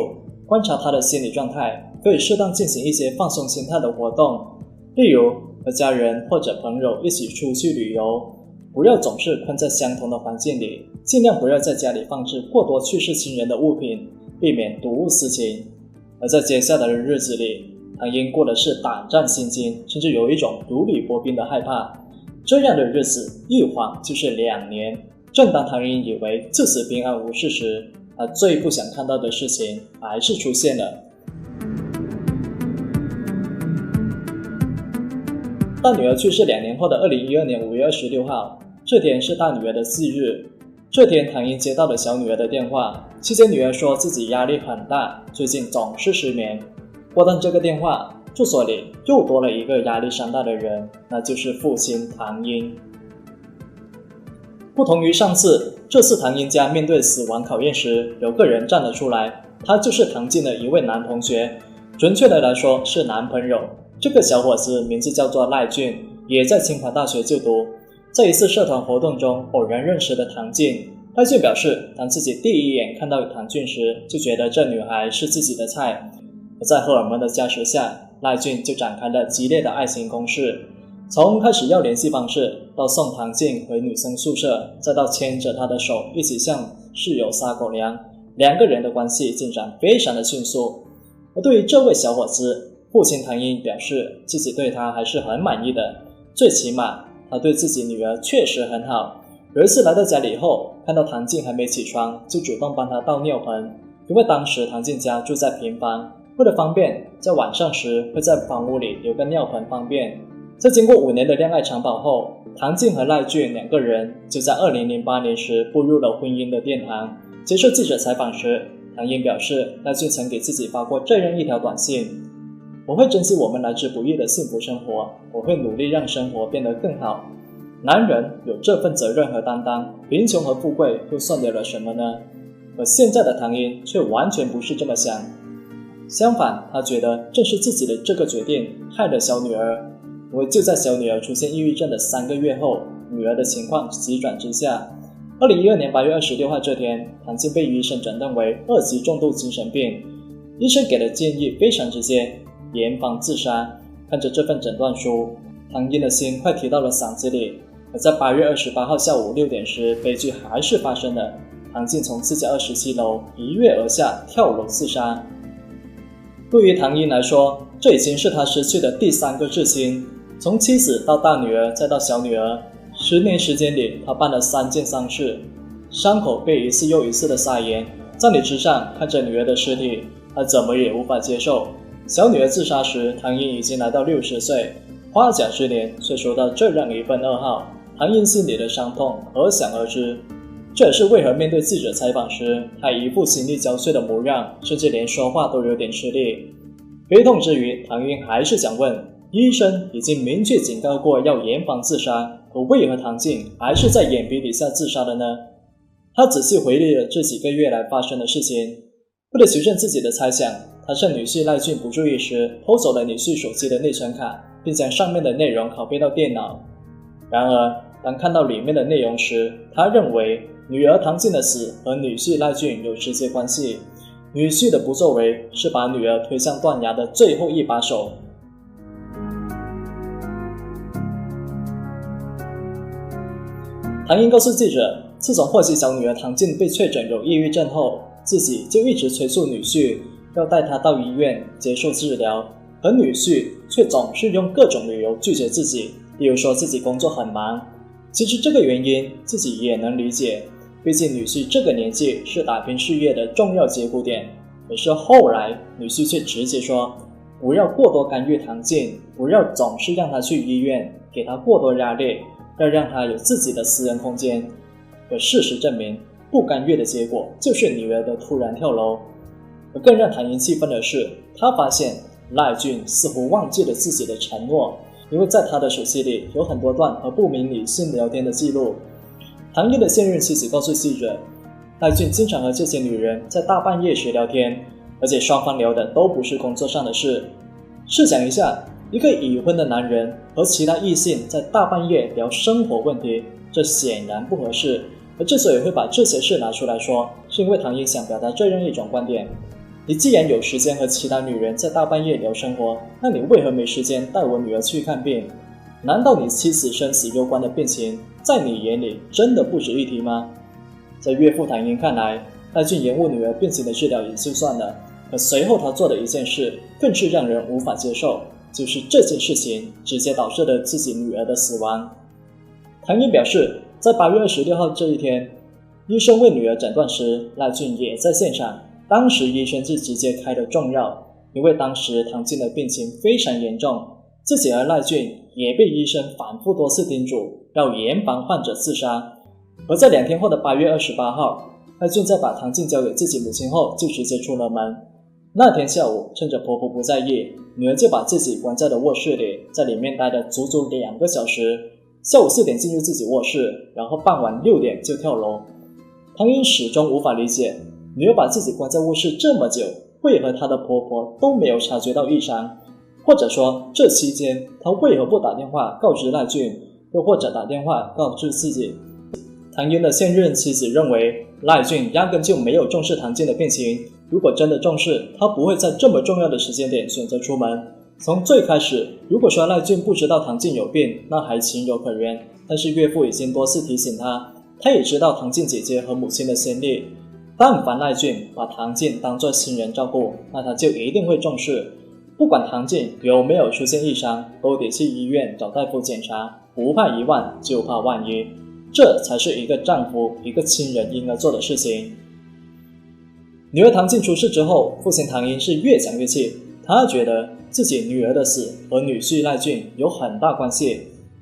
观察她的心理状态，可以适当进行一些放松心态的活动，例如和家人或者朋友一起出去旅游，不要总是困在相同的环境里，尽量不要在家里放置过多去世亲人的物品，避免睹物思情。而在接下来的日子里，唐英过的是胆战心惊，甚至有一种如履薄冰的害怕。这样的日子一晃就是2年。正当唐英以为自此平安无事时，他最不想看到的事情还是出现了。大女儿去世2年后的2012年5月26号，这天是大女儿的忌日。这天，唐英接到了小女儿的电话，期间女儿说自己压力很大，最近总是失眠。拨断这个电话，住所里又多了一个压力山大的人，那就是父亲唐英。不同于上次，这次唐英家面对死亡考验时，有个人站了出来，他就是唐静的一位男同学，准确的来说是男朋友。这个小伙子名字叫做赖俊，也在清华大学就读。在一次社团活动中偶然认识的唐静，赖俊表示，当自己第一眼看到唐俊时，就觉得这女孩是自己的菜。而在荷尔蒙的加持下，赖俊就展开了激烈的爱情攻势。从开始要联系方式，到送唐静回女生宿舍，再到牵着她的手一起向室友撒狗粮，两个人的关系进展非常的迅速。而对于这位小伙子，父亲唐英表示自己对他还是很满意的，最起码他对自己女儿确实很好。有一次来到家里后，看到唐静还没起床，就主动帮她倒尿盆，因为当时唐静家住在平房，为了方便，在晚上时会在房屋里留个尿盆方便。在经过5年的恋爱长跑后，唐静和赖俊两个人就在2008年时步入了婚姻的殿堂。接受记者采访时，唐英表示，赖俊曾给自己发过这样一条短信：我会珍惜我们来之不易的幸福生活，我会努力让生活变得更好。男人有这份责任和担当，贫穷和富贵又算得了什么呢？而现在的唐英却完全不是这么想，相反，他觉得正是自己的这个决定害了小女儿。因为就在小女儿出现抑郁症的3个月后，女儿的情况急转直下。2012年8月26号这天，唐静被医生诊断为2级重度精神病，医生给的建议非常直接，严防自杀。看着这份诊断书，唐英的心快提到了嗓子里。而在8月28号下午6点时，悲剧还是发生了，唐静从自家27楼一跃而下，跳楼自杀。对于唐英来说，这已经是他失去的第3个至亲。从妻子到大女儿再到小女儿，10年时间里，他办了3件丧事，伤口被一次又一次的撒盐。葬礼之上，看着女儿的尸体，他怎么也无法接受。小女儿自杀时，唐英已经来到60岁，花甲之年却收到这样一份噩耗，唐英心里的伤痛可想而知。这也是为何面对记者采访时，他一副心力交瘁的模样，甚至连说话都有点吃力。悲痛之余，唐英还是想问，医生已经明确警告过要严防自杀，可为何唐静还是在眼皮底下自杀的呢？他仔细回忆了这几个月来发生的事情，为了纠正自己的猜想，他趁女婿赖俊不注意时偷走了女婿手机的内存卡，并将上面的内容拷贝到电脑。然而当看到里面的内容时，他认为女儿唐静的死和女婿赖俊有直接关系，女婿的不作为是把女儿推向断崖的最后一把手。唐英告诉记者，自从获悉小女儿唐静被确诊有抑郁症后，自己就一直催促女婿要带她到医院接受治疗，而女婿却总是用各种理由拒绝自己，例如说自己工作很忙。其实这个原因自己也能理解，毕竟女婿这个年纪是打拼事业的重要节骨点。可是后来女婿却直接说，不要过多干预唐静，不要总是让她去医院，给她过多压力，要让她有自己的私人空间。可事实证明，不干预的结果就是女儿的突然跳楼。而更让唐英气愤的是，他发现赖俊似乎忘记了自己的承诺，因为在他的手机里有很多段和不明女性聊天的记录。唐英的现任妻子告诉记者，赖俊经常和这些女人在大半夜时聊天，而且双方聊的都不是工作上的事。试想一下，一个已婚的男人和其他异性在大半夜聊生活问题，这显然不合适。而之所以会把这些事拿出来说，是因为唐英想表达这样一种观点：你既然有时间和其他女人在大半夜聊生活，那你为何没时间带我女儿去看病？难道你妻子生死攸关的病情，在你眼里真的不值一提吗？在岳父唐英看来，赖俊延误女儿病情的治疗也就算了，可随后他做的一件事更是让人无法接受，就是这件事情直接导致了自己女儿的死亡。唐英表示，在8月26号这一天，医生为女儿诊断时，赖俊也在现场。当时医生就直接开了重药，因为当时唐静的病情非常严重，自己和赖俊也被医生反复多次叮嘱要严防患者自杀。而在2天后的8月28号，赖俊在把唐静交给自己母亲后就直接出了门。那天下午，趁着婆婆不在意，女儿就把自己关在了卧室里，在里面待了足足2个小时。下午4点进入自己卧室，然后傍晚6点就跳楼。唐英始终无法理解，女儿把自己关在卧室这么久，为何她的婆婆都没有察觉到异常？或者说这期间她为何不打电话告知赖俊，又或者打电话告知自己？唐英的现任妻子认为赖俊压根就没有重视唐静的病情，如果真的重视，他不会在这么重要的时间点选择出门。从最开始，如果说赖俊不知道唐静有病，那还情有可原，但是岳父已经多次提醒他，他也知道唐静姐姐和母亲的先例，但凡赖俊把唐静当作亲人照顾，那他就一定会重视。不管唐静有没有出现异常，都得去医院找大夫检查，不怕一万就怕万一，这才是一个丈夫一个亲人应该做的事情。女儿唐静出事之后，父亲唐英是越想越气，他觉得自己女儿的死和女婿赖俊有很大关系，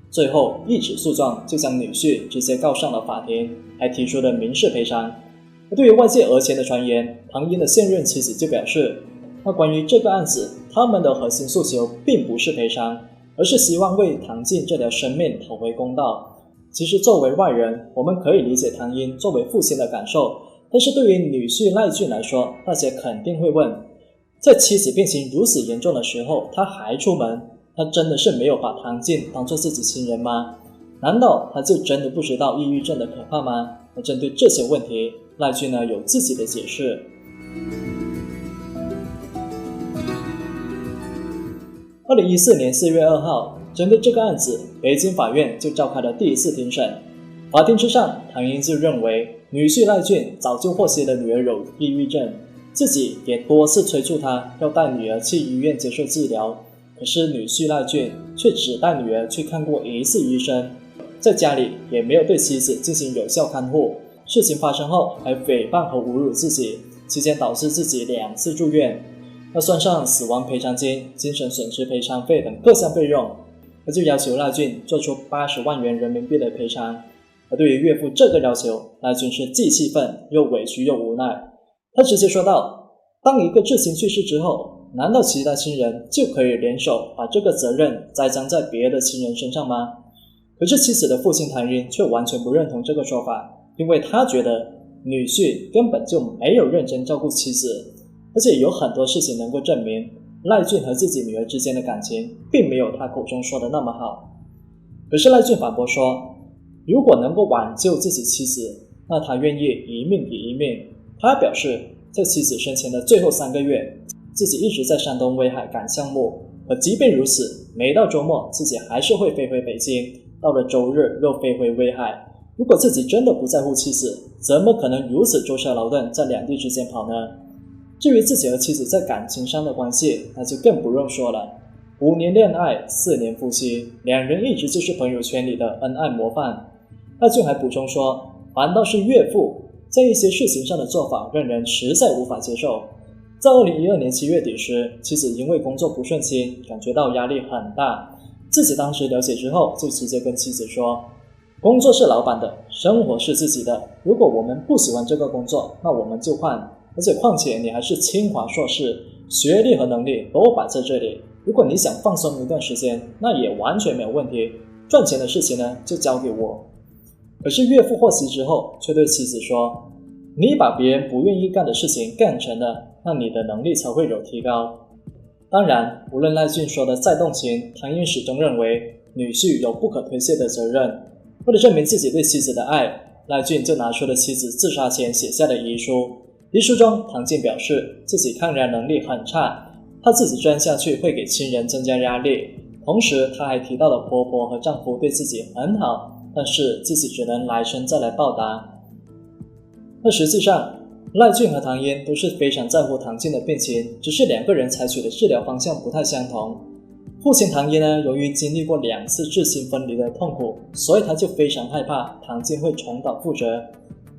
最后一纸诉状就将女婿直接告上了法庭，还提出了民事赔偿。对于外界讹钱的传言，唐英的现任妻子就表示，那关于这个案子，他们的核心诉求并不是赔偿，而是希望为唐静这条生命讨回公道。其实作为外人，我们可以理解唐英作为父亲的感受，但是对于女婿赖俊来说，大家肯定会问，在妻子病情如此严重的时候，他还出门，他真的是没有把唐静当作自己亲人吗？难道他就真的不知道抑郁症的可怕吗？那针对这些问题，赖俊呢有自己的解释。2014年4月2号，针对这个案子，北京法院就召开了第一次庭审。法庭之上，唐英就认为女婿赖俊早就获悉了女儿有抑郁症，自己也多次催促他要带女儿去医院接受治疗，可是女婿赖俊却只带女儿去看过一次医生，在家里也没有对妻子进行有效看护。事情发生后还诽谤和侮辱自己，期间导致自己2次住院。要算上死亡赔偿金、精神损失赔偿费等各项费用，他就要求赖俊做出80万元人民币的赔偿。而对于岳父这个要求，赖俊是既气愤又委屈又无奈。他直接说道，当一个至亲去世之后，难道其他亲人就可以联手把这个责任栽赃在别的亲人身上吗？可是妻子的父亲唐英却完全不认同这个说法，因为他觉得女婿根本就没有认真照顾妻子，而且有很多事情能够证明赖俊和自己女儿之间的感情并没有他口中说的那么好。可是赖俊反驳说，如果能够挽救自己妻子，那他愿意一命抵一命。他表示，在妻子生前的最后3个月，自己一直在山东威海赶项目，可即便如此，每到周末自己还是会飞回北京，到了周日又飞回威海。如果自己真的不在乎妻子，怎么可能如此舟车劳顿在两地之间跑呢？至于自己和妻子在感情上的关系，那就更不用说了。5年恋爱，4年夫妻，两人一直就是朋友圈里的恩爱模范。赖俊还补充说，反倒是岳父在一些事情上的做法让人实在无法接受。在2012年7月底时，妻子因为工作不顺心，感觉到压力很大，自己当时了解之后就直接跟妻子说，工作是老板的，生活是自己的，如果我们不喜欢这个工作，那我们就换，而且况且你还是清华硕士，学历和能力都摆在这里，如果你想放松一段时间，那也完全没有问题，赚钱的事情呢就交给我。可是岳父获悉之后却对妻子说，你把别人不愿意干的事情干成了，那你的能力才会有提高。当然，无论赖俊说的再动情，唐英始终认为女婿有不可推卸的责任。为了证明自己对妻子的爱，赖俊就拿出了妻子自杀前写下的遗书。遗书中，唐静表示自己抗压能力很差，她自己这样下去会给亲人增加压力。同时，她还提到了婆婆和丈夫对自己很好，但是自己只能来生再来报答。那实际上，赖俊和唐英都是非常在乎唐静的病情，只是两个人采取的治疗方向不太相同。父亲唐英呢，由于经历过2次至亲分离的痛苦，所以他就非常害怕唐静会重蹈覆辙。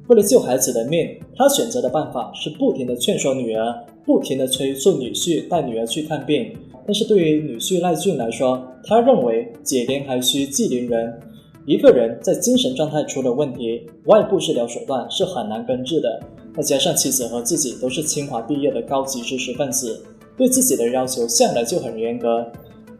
为了救孩子的命，他选择的办法是不停地劝说女儿，不停地催促女婿带女儿去看病。但是对于女婿赖俊来说，他认为解铃还须系铃人，一个人在精神状态出了问题，外部治疗手段是很难根治的。再加上妻子和自己都是清华毕业的高级知识分子，对自己的要求向来就很严格，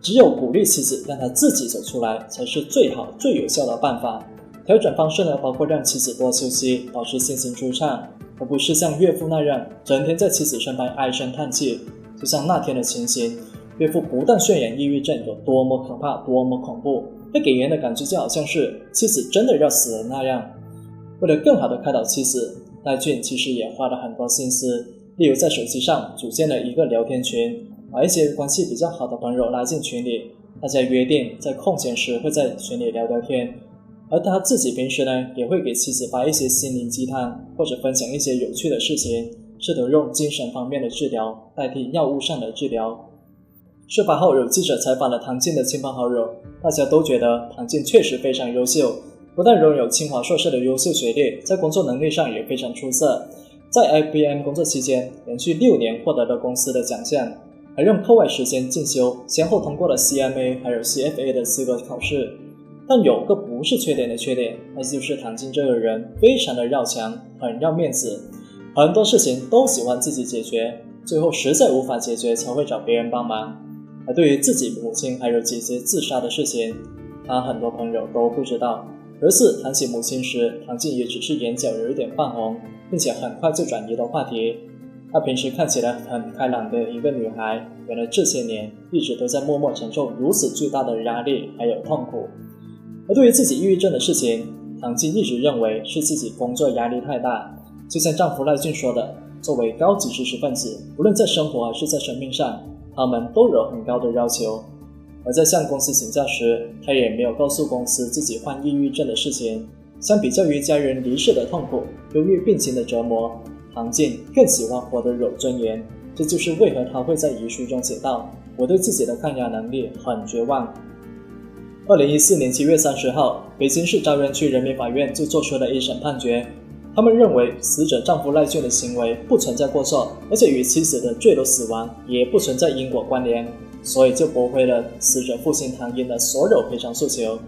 只有鼓励妻子让她自己走出来才是最好最有效的办法。调整方式呢，包括让妻子多休息，保持心情舒畅，而不是像岳父那样整天在妻子身旁唉声叹气。就像那天的情形，岳父不但渲染抑郁症有多么可怕多么恐怖，会给人的感觉就好像是妻子真的要死了那样。为了更好的开导妻子，赖俊其实也花了很多心思，例如在手机上组建了一个聊天群，把一些关系比较好的朋友拉进群里，大家约定在空闲时会在群里聊聊天。而他自己平时呢，也会给妻子发一些心灵鸡汤，或者分享一些有趣的事情，试图用精神方面的治疗代替药物上的治疗。事发后，有记者采访了唐静的亲朋好友，大家都觉得唐静确实非常优秀，不但拥有清华硕士的优秀学历，在工作能力上也非常出色。在 IBM 工作期间，连续6年获得了公司的奖项，还用课外时间进修，先后通过了 CMA 还有 CFA 的资格考试。但有个不是缺点的缺点，那就是唐静这个人非常的要强，很要面子，很多事情都喜欢自己解决，最后实在无法解决才会找别人帮忙。而对于自己母亲还有姐姐自杀的事情，他很多朋友都不知道。有一次谈起母亲时，唐静也只是眼角有一点泛红，并且很快就转移了话题。她平时看起来很开朗的一个女孩，原来这些年一直都在默默承受如此巨大的压力还有痛苦。而对于自己抑郁症的事情，唐静一直认为是自己工作压力太大。就像丈夫赖俊说的，作为高级知识分子，无论在生活还是在生命上，他们都有很高的要求。而在向公司请假时，他也没有告诉公司自己患抑郁症的事情。相比较于家人离世的痛苦、忧郁病情的折磨，唐静更喜欢活得有尊严。这就是为何他会在遗书中写道：我对自己的抗压能力很绝望。2014年7月30号，北京市朝阳区人民法院就作出了一审判决。他们认为死者丈夫赖俊的行为不存在过错，而且与妻子的坠楼死亡也不存在因果关联，所以就驳回了死者父亲唐英的所有赔偿诉求。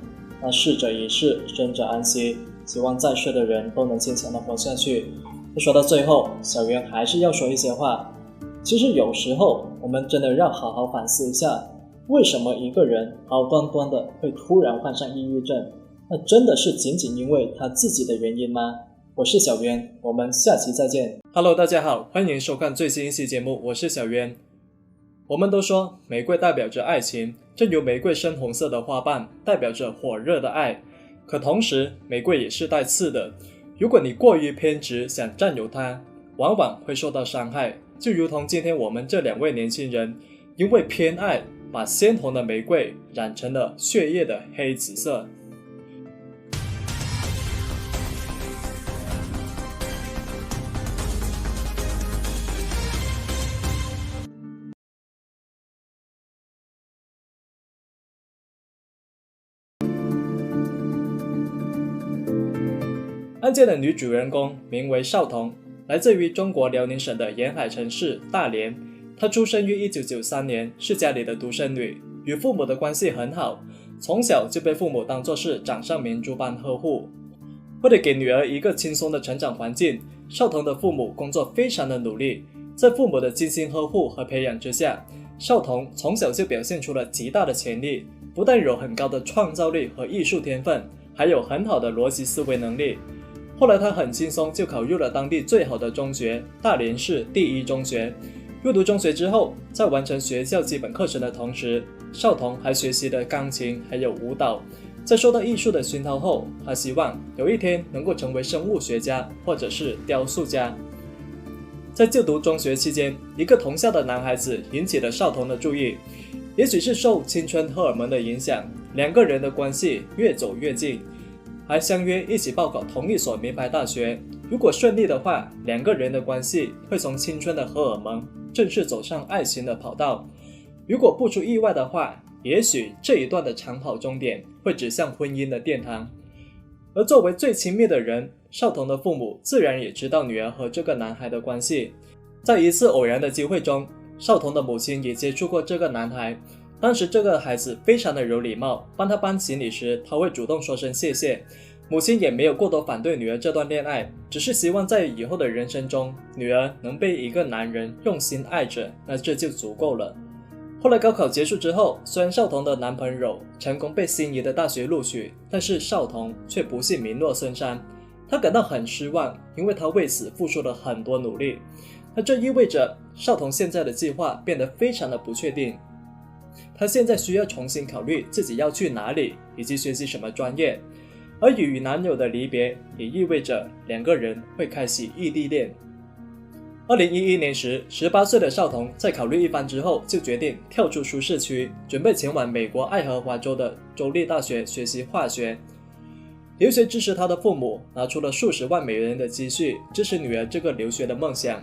那逝者已逝，生者安息，希望在世的人都能坚强地活下去。说到最后，小袁还是要说一些话。其实有时候我们真的要好好反思一下，为什么一个人好端端的会突然患上抑郁症？那真的是仅仅因为他自己的原因吗？我是小渊，我们下期再见。Hello， 大家好，欢迎收看最新一期节目，我是小渊。我们都说玫瑰代表着爱情，正如玫瑰深红色的花瓣代表着火热的爱，可同时玫瑰也是带刺的。如果你过于偏执想占有它，往往会受到伤害，就如同今天我们这2位年轻人因为偏爱，把鲜红的玫瑰染成了血液的黑紫色。案件的女主人公名为邵彤，来自于中国辽宁省的沿海城市大连。她出生于1993年，是家里的独生女，与父母的关系很好，从小就被父母当作是掌上明珠般呵护。为了给女儿一个轻松的成长环境，邵彤的父母工作非常的努力，在父母的精心呵护和培养之下，邵彤从小就表现出了极大的潜力，不但有很高的创造力和艺术天分，还有很好的逻辑思维能力。后来他很轻松就考入了当地最好的中学——大连市第一中学。入读中学之后，在完成学校基本课程的同时，邵彤还学习了钢琴还有舞蹈。在受到艺术的熏陶后，他希望有一天能够成为生物学家或者是雕塑家。在就读中学期间，一个同校的男孩子引起了邵彤的注意，也许是受青春荷尔蒙的影响，2个人的关系越走越近，还相约一起报考同一所名牌大学。如果顺利的话，2个人的关系会从青春的荷尔蒙正式走上爱情的跑道。如果不出意外的话，也许这一段的长跑终点会指向婚姻的殿堂。而作为最亲密的人，邵彤的父母自然也知道女儿和这个男孩的关系。在一次偶然的机会中，邵彤的母亲也接触过这个男孩。当时这个孩子非常的有礼貌，帮他搬行李时他会主动说声谢谢。母亲也没有过多反对女儿这段恋爱，只是希望在以后的人生中，女儿能被一个男人用心爱着，那这就足够了。后来高考结束之后，虽然邵彤的男朋友成功被心仪的大学录取，但是邵彤却不幸名落孙山。他感到很失望，因为他为此付出了很多努力。那这意味着少彤现在的计划变得非常的不确定。他现在需要重新考虑自己要去哪里，以及学习什么专业。而与男友的离别也意味着两个人会开启异地恋。2011年时，18岁的少彤在考虑一番之后，就决定跳出舒适区，准备前往美国爱荷华州的州立大学学习化学。留学支持他的父母拿出了数十万美元的积蓄，支持女儿这个留学的梦想。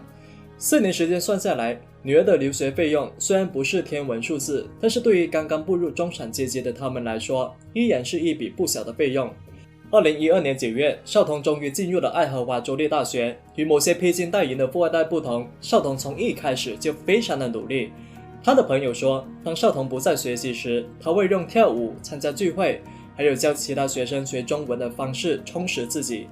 4年时间算下来，女儿的留学费用虽然不是天文数字，但是对于刚刚步入中产阶级的他们来说，依然是一笔不小的费用。2012年9月，少彤终于进入了爱荷华州立大学。与某些披荆戴银的富二代不同，少彤从一开始就非常的努力。他的朋友说，当少彤不在学习时，他会用跳舞、参加聚会，还有教其他学生学中文的方式充实自己。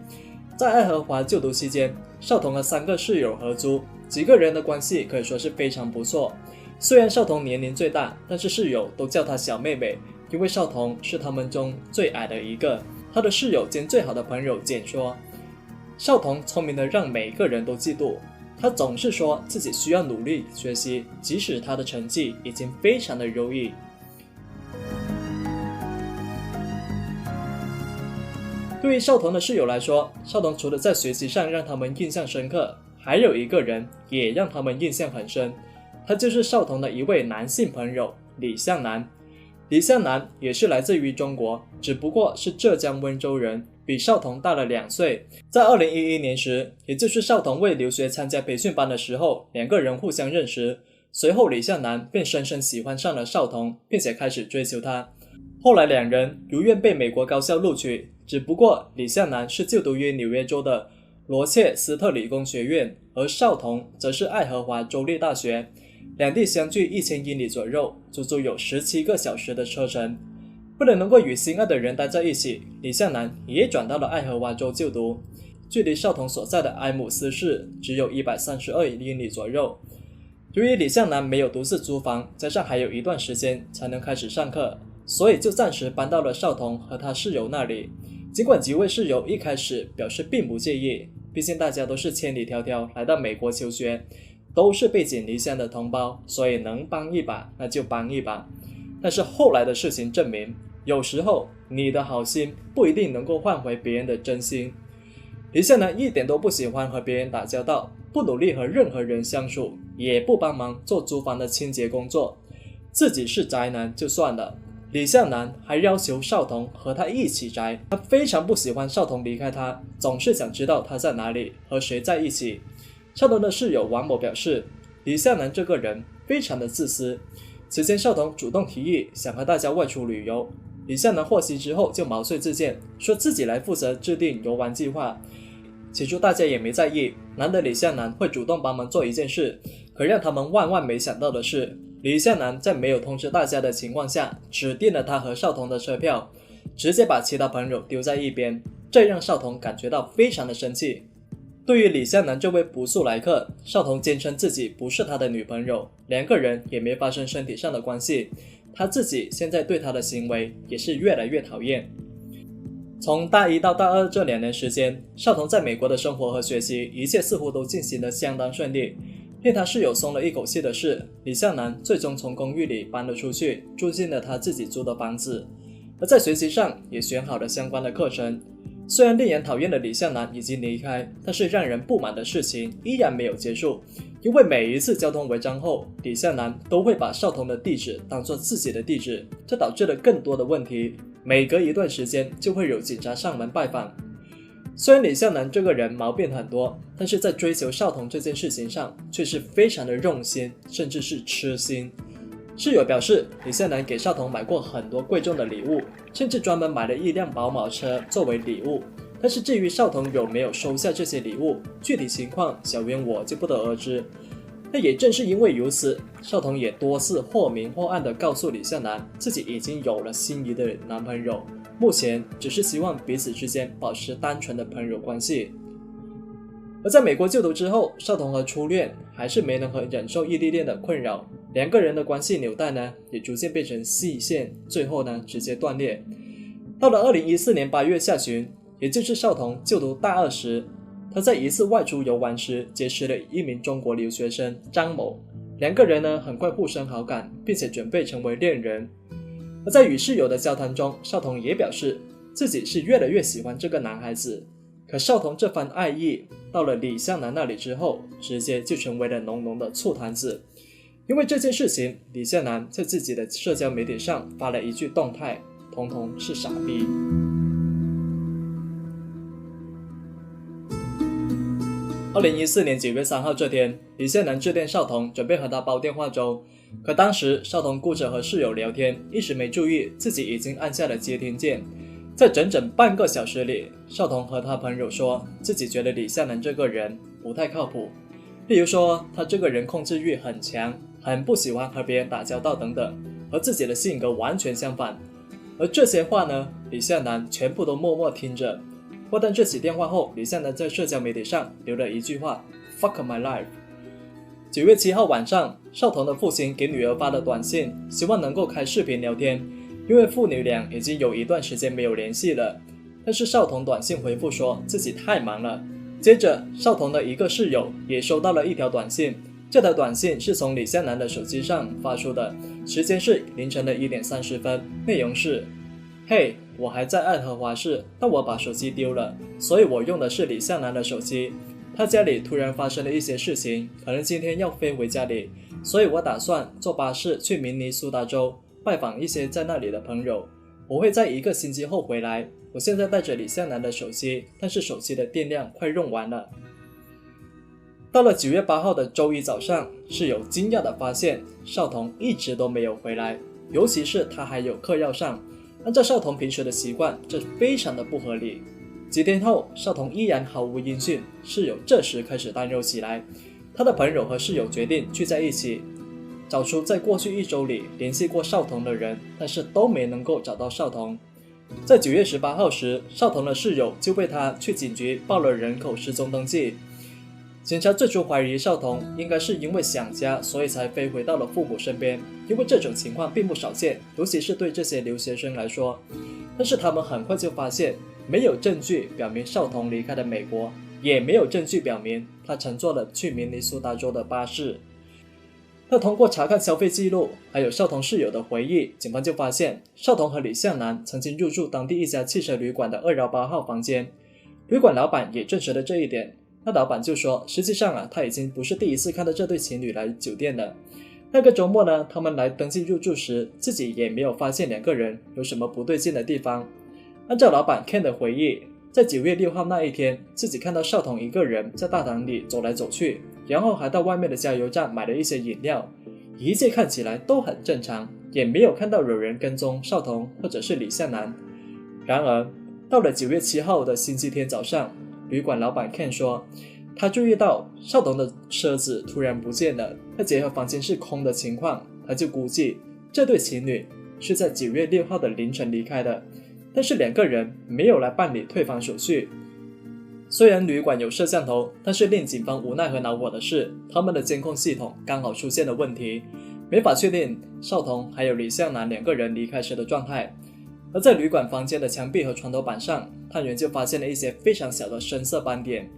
在爱荷华就读期间，少彤和3个室友合租，几个人的关系可以说是非常不错。虽然少彤年龄最大，但是室友都叫她小妹妹，因为少彤是他们中最矮的一个。他的室友兼最好的朋友简说，少彤聪明的让每个人都嫉妒。他总是说自己需要努力学习，即使他的成绩已经非常的优异。对于少彤的室友来说，少彤除了在学习上让他们印象深刻，还有一个人也让他们印象很深，他就是少彤的一位男性朋友李向南。李向南也是来自于中国，只不过是浙江温州人，比少彤大了2岁。在2011年时，也就是少彤为留学参加培训班的时候，两个人互相认识。随后李向南便深深喜欢上了少彤，并且开始追求她。后来两人如愿被美国高校录取，只不过李向南是就读于纽约州的罗切斯特理工学院，而少彤则是爱荷华州立大学。两地相距1000英里左右，足足有17个小时的车程。为了能够与心爱的人待在一起，李向南也转到了爱荷华州就读，距离少彤所在的埃姆斯市只有132英里左右。由于李向南没有独自租房，加上还有一段时间才能开始上课，所以就暂时搬到了少彤和他室友那里。尽管几位室友一开始表示并不介意，毕竟大家都是千里迢迢来到美国求学，都是背井离乡的同胞，所以能帮一把那就帮一把。但是后来的事情证明，有时候你的好心不一定能够换回别人的真心。李向南一点都不喜欢和别人打交道，不努力和任何人相处，也不帮忙做租房的清洁工作。自己是宅男就算了，李向南还要求少彤和他一起宅。他非常不喜欢少彤离开他，总是想知道他在哪里，和谁在一起。少彤的室友王某表示，李向南这个人非常的自私。此前少彤主动提议想和大家外出旅游，李向南获悉之后就毛遂自荐，说自己来负责制定游玩计划。起初大家也没在意，难得李向南会主动帮忙做一件事。可让他们万万没想到的是，李向南在没有通知大家的情况下，指定了他和少彤的车票，直接把其他朋友丢在一边，这让少彤感觉到非常的生气。对于李向南这位不速来客，少彤坚称自己不是他的女朋友，两个人也没发生身体上的关系。他自己现在对他的行为也是越来越讨厌。从大1到大2这2年时间，少彤在美国的生活和学习一切似乎都进行得相当顺利。令他室友松了一口气的是，李向南最终从公寓里搬了出去，住进了他自己租的房子，而在学习上也选好了相关的课程。虽然令人讨厌的李向南已经离开，但是让人不满的事情依然没有结束。因为每一次交通违章后，李向南都会把少彤的地址当作自己的地址，这导致了更多的问题。每隔一段时间就会有警察上门拜访。虽然李向南这个人毛病很多，但是在追求少彤这件事情上却是非常的用心，甚至是痴心。室友表示，李向南给少彤买过很多贵重的礼物，甚至专门买了一辆宝马车作为礼物。但是至于少彤有没有收下这些礼物，具体情况小编我就不得而知。那也正是因为如此，少彤也多次或明或暗地告诉李向南，自己已经有了心仪的男朋友，目前只是希望彼此之间保持单纯的朋友关系。而在美国就读之后，少彤和初恋还是没能和忍受异地恋的困扰，两个人的关系纽带呢也逐渐变成细线，最后呢直接断裂。到了2014年8月下旬，也就是少彤就读大二时，他在一次外出游玩时结识了一名中国留学生张某，两个人呢很快互生好感，并且准备成为恋人。而在与室友的交谈中，少彤也表示自己是越来越喜欢这个男孩子。可少彤这番爱意到了李向南那里之后，直接就成为了浓浓的醋坛子。因为这件事情，李向南在自己的社交媒体上发了一句动态：彤彤是傻逼。2014年9月3号这天，李向南致电少彤，准备和他煲电话粥。可当时少彤顾着和室友聊天，一时没注意自己已经按下了接听键。在整整半个小时里，少彤和他朋友说自己觉得李向南这个人不太靠谱，例如说他这个人控制欲很强，很不喜欢和别人打交道等等，和自己的性格完全相反。而这些话呢，李向南全部都默默听着。挂断这起电话后，李向南在社交媒体上留了一句话 Fuck my life。 9月7号晚上，少彤的父亲给女儿发了短信，希望能够开视频聊天，因为父女俩已经有一段时间没有联系了。但是少彤短信回复说自己太忙了。接着少彤的一个室友也收到了一条短信，这条短信是从李向南的手机上发出的，时间是凌晨的1点30分，内容是：嘿，我还在爱荷华市，但我把手机丢了，所以我用的是李向南的手机。他家里突然发生了一些事情，可能今天要飞回家里，所以我打算坐巴士去明尼苏达州拜访一些在那里的朋友。我会在1个星期后回来。我现在带着李向南的手机，但是手机的电量快用完了。到了9月8号的周一早上，室友惊讶地发现少彤一直都没有回来，尤其是他还有课要上。按照少彤平时的习惯，这非常的不合理。几天后，少彤依然毫无音讯，室友这时开始担忧起来。他的朋友和室友决定聚在一起，找出在过去1周里联系过少彤的人，但是都没能够找到少彤。在9月18号时，少彤的室友就被他去警局报了人口失踪登记。警察最初怀疑少彤应该是因为想家，所以才飞回到了父母身边，因为这种情况并不少见，尤其是对这些留学生来说。但是他们很快就发现，没有证据表明少彤离开了美国，也没有证据表明他乘坐了去明尼苏达州的巴士。那通过查看消费记录，还有少彤室友的回忆，警方就发现少彤和李向南曾经入住当地一家汽车旅馆的218号房间。旅馆老板也证实了这一点。那老板就说，实际上他已经不是第一次看到这对情侣来酒店了。那个周末呢，他们来登记入住时，自己也没有发现两个人有什么不对劲的地方。按照老板 Ken 的回忆，在9月6号那一天，自己看到少彤一个人在大堂里走来走去，然后还到外面的加油站买了一些饮料，一切看起来都很正常，也没有看到有人跟踪少彤或者是李向南。然而到了9月7号的星期天早上，旅馆老板 Ken 说，他注意到少彤的车子突然不见了，再结合房间是空的情况，他就估计这对情侣是在9月6号的凌晨离开的，但是两个人没有来办理退房手续。虽然旅馆有摄像头，但是令警方无奈和恼火的是，他们的监控系统刚好出现了问题，没法确定少彤还有李向南两个人离开时的状态。而在旅馆房间的墙壁和床头板上，探员就发现了一些非常小的深色斑点。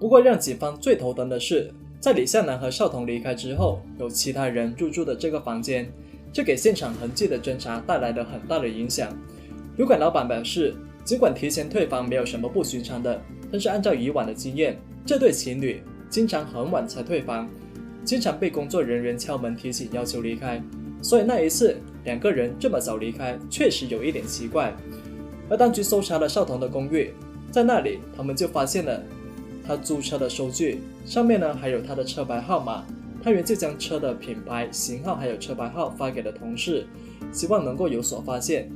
不过让警方最头疼的是，在李向南和少彤离开之后，有其他人入住的这个房间，这给现场痕迹的侦查带来了很大的影响。旅馆老板表示，尽管提前退房没有什么不寻常的，但是按照以往的经验，这对情侣经常很晚才退房，经常被工作人员敲门提醒要求离开，所以那一次两个人这么早离开确实有一点奇怪。而当局搜查了少彤的公寓，在那里他们就发现了他租车的收据，上面呢还有他的车牌号码。探员就将车的品牌、型号还有车牌号发给了同事，希望能够有所发现。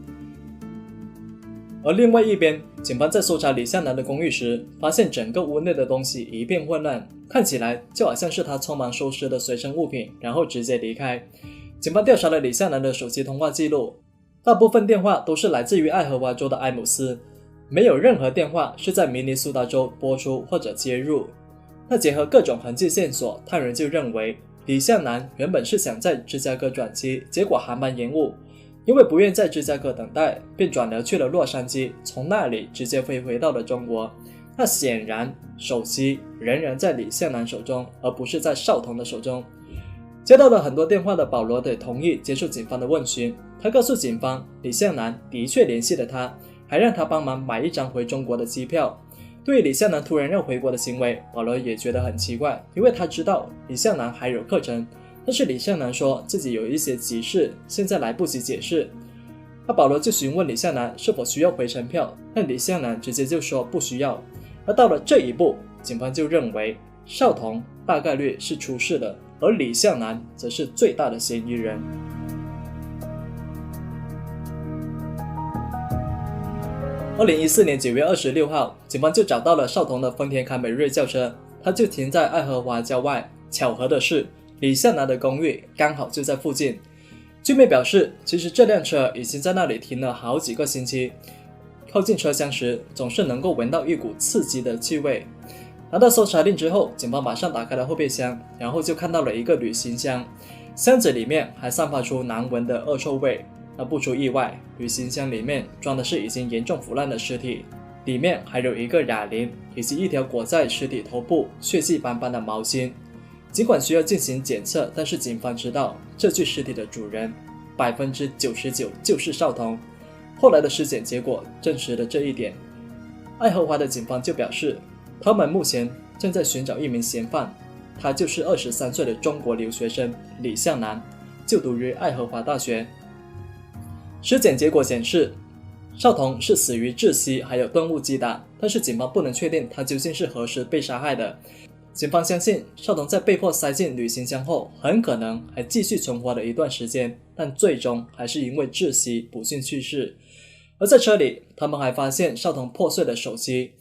而另外一边，警方在搜查李向南的公寓时，发现整个屋内的东西一片混乱，看起来就好像是他匆忙收拾的随身物品，然后直接离开。警方调查了李向南的手机通话记录，大部分电话都是来自于爱荷华州的埃姆斯，没有任何电话是在明尼苏达州拨出或者接入。那结合各种痕迹线索，探员就认为李向南原本是想在芝加哥转机，结果航班延误，因为不愿在芝加哥等待，便转而去了洛杉矶，从那里直接飞回到了中国。那显然手机仍然在李向南手中，而不是在邵童的手中。接到了很多电话的保罗得同意接受警方的问询。他告诉警方，李向南的确联系了他，还让他帮忙买一张回中国的机票。对于李向南突然要回国的行为，保罗也觉得很奇怪，因为他知道李向南还有课程，但是李向南说自己有一些急事，现在来不及解释。那保罗就询问李向南是否需要回程票，但李向南直接就说不需要。而到了这一步，警方就认为邵童大概率是出事了，而李向南则是最大的嫌疑人。2014年9月26号，警方就找到了邵童的丰田凯美瑞轿车，它就停在爱荷华郊外。巧合的是，李向南的公寓刚好就在附近。据妹表示，其实这辆车已经在那里停了好几个星期，靠近车厢时总是能够闻到一股刺激的气味。拿到搜查令之后，警方马上打开了后备箱，然后就看到了一个旅行箱，箱子里面还散发出难闻的恶臭味。那不出意外，旅行箱里面装的是已经严重腐烂的尸体，里面还有一个哑铃，以及一条裹在尸体头部血迹斑斑的毛巾。尽管需要进行检测，但是警方知道这具尸体的主人99%就是邵童。后来的尸检结果证实了这一点。爱荷华的警方就表示，他们目前正在寻找一名嫌犯，他就是23岁的中国留学生李向南，就读于爱荷华大学。尸检结果显示，邵童是死于窒息还有钝物击打，但是警方不能确定他究竟是何时被杀害的。警方相信邵童在被迫塞进旅行箱后，很可能还继续存活了一段时间，但最终还是因为窒息不幸去世。而在车里，他们还发现邵童破碎的手机。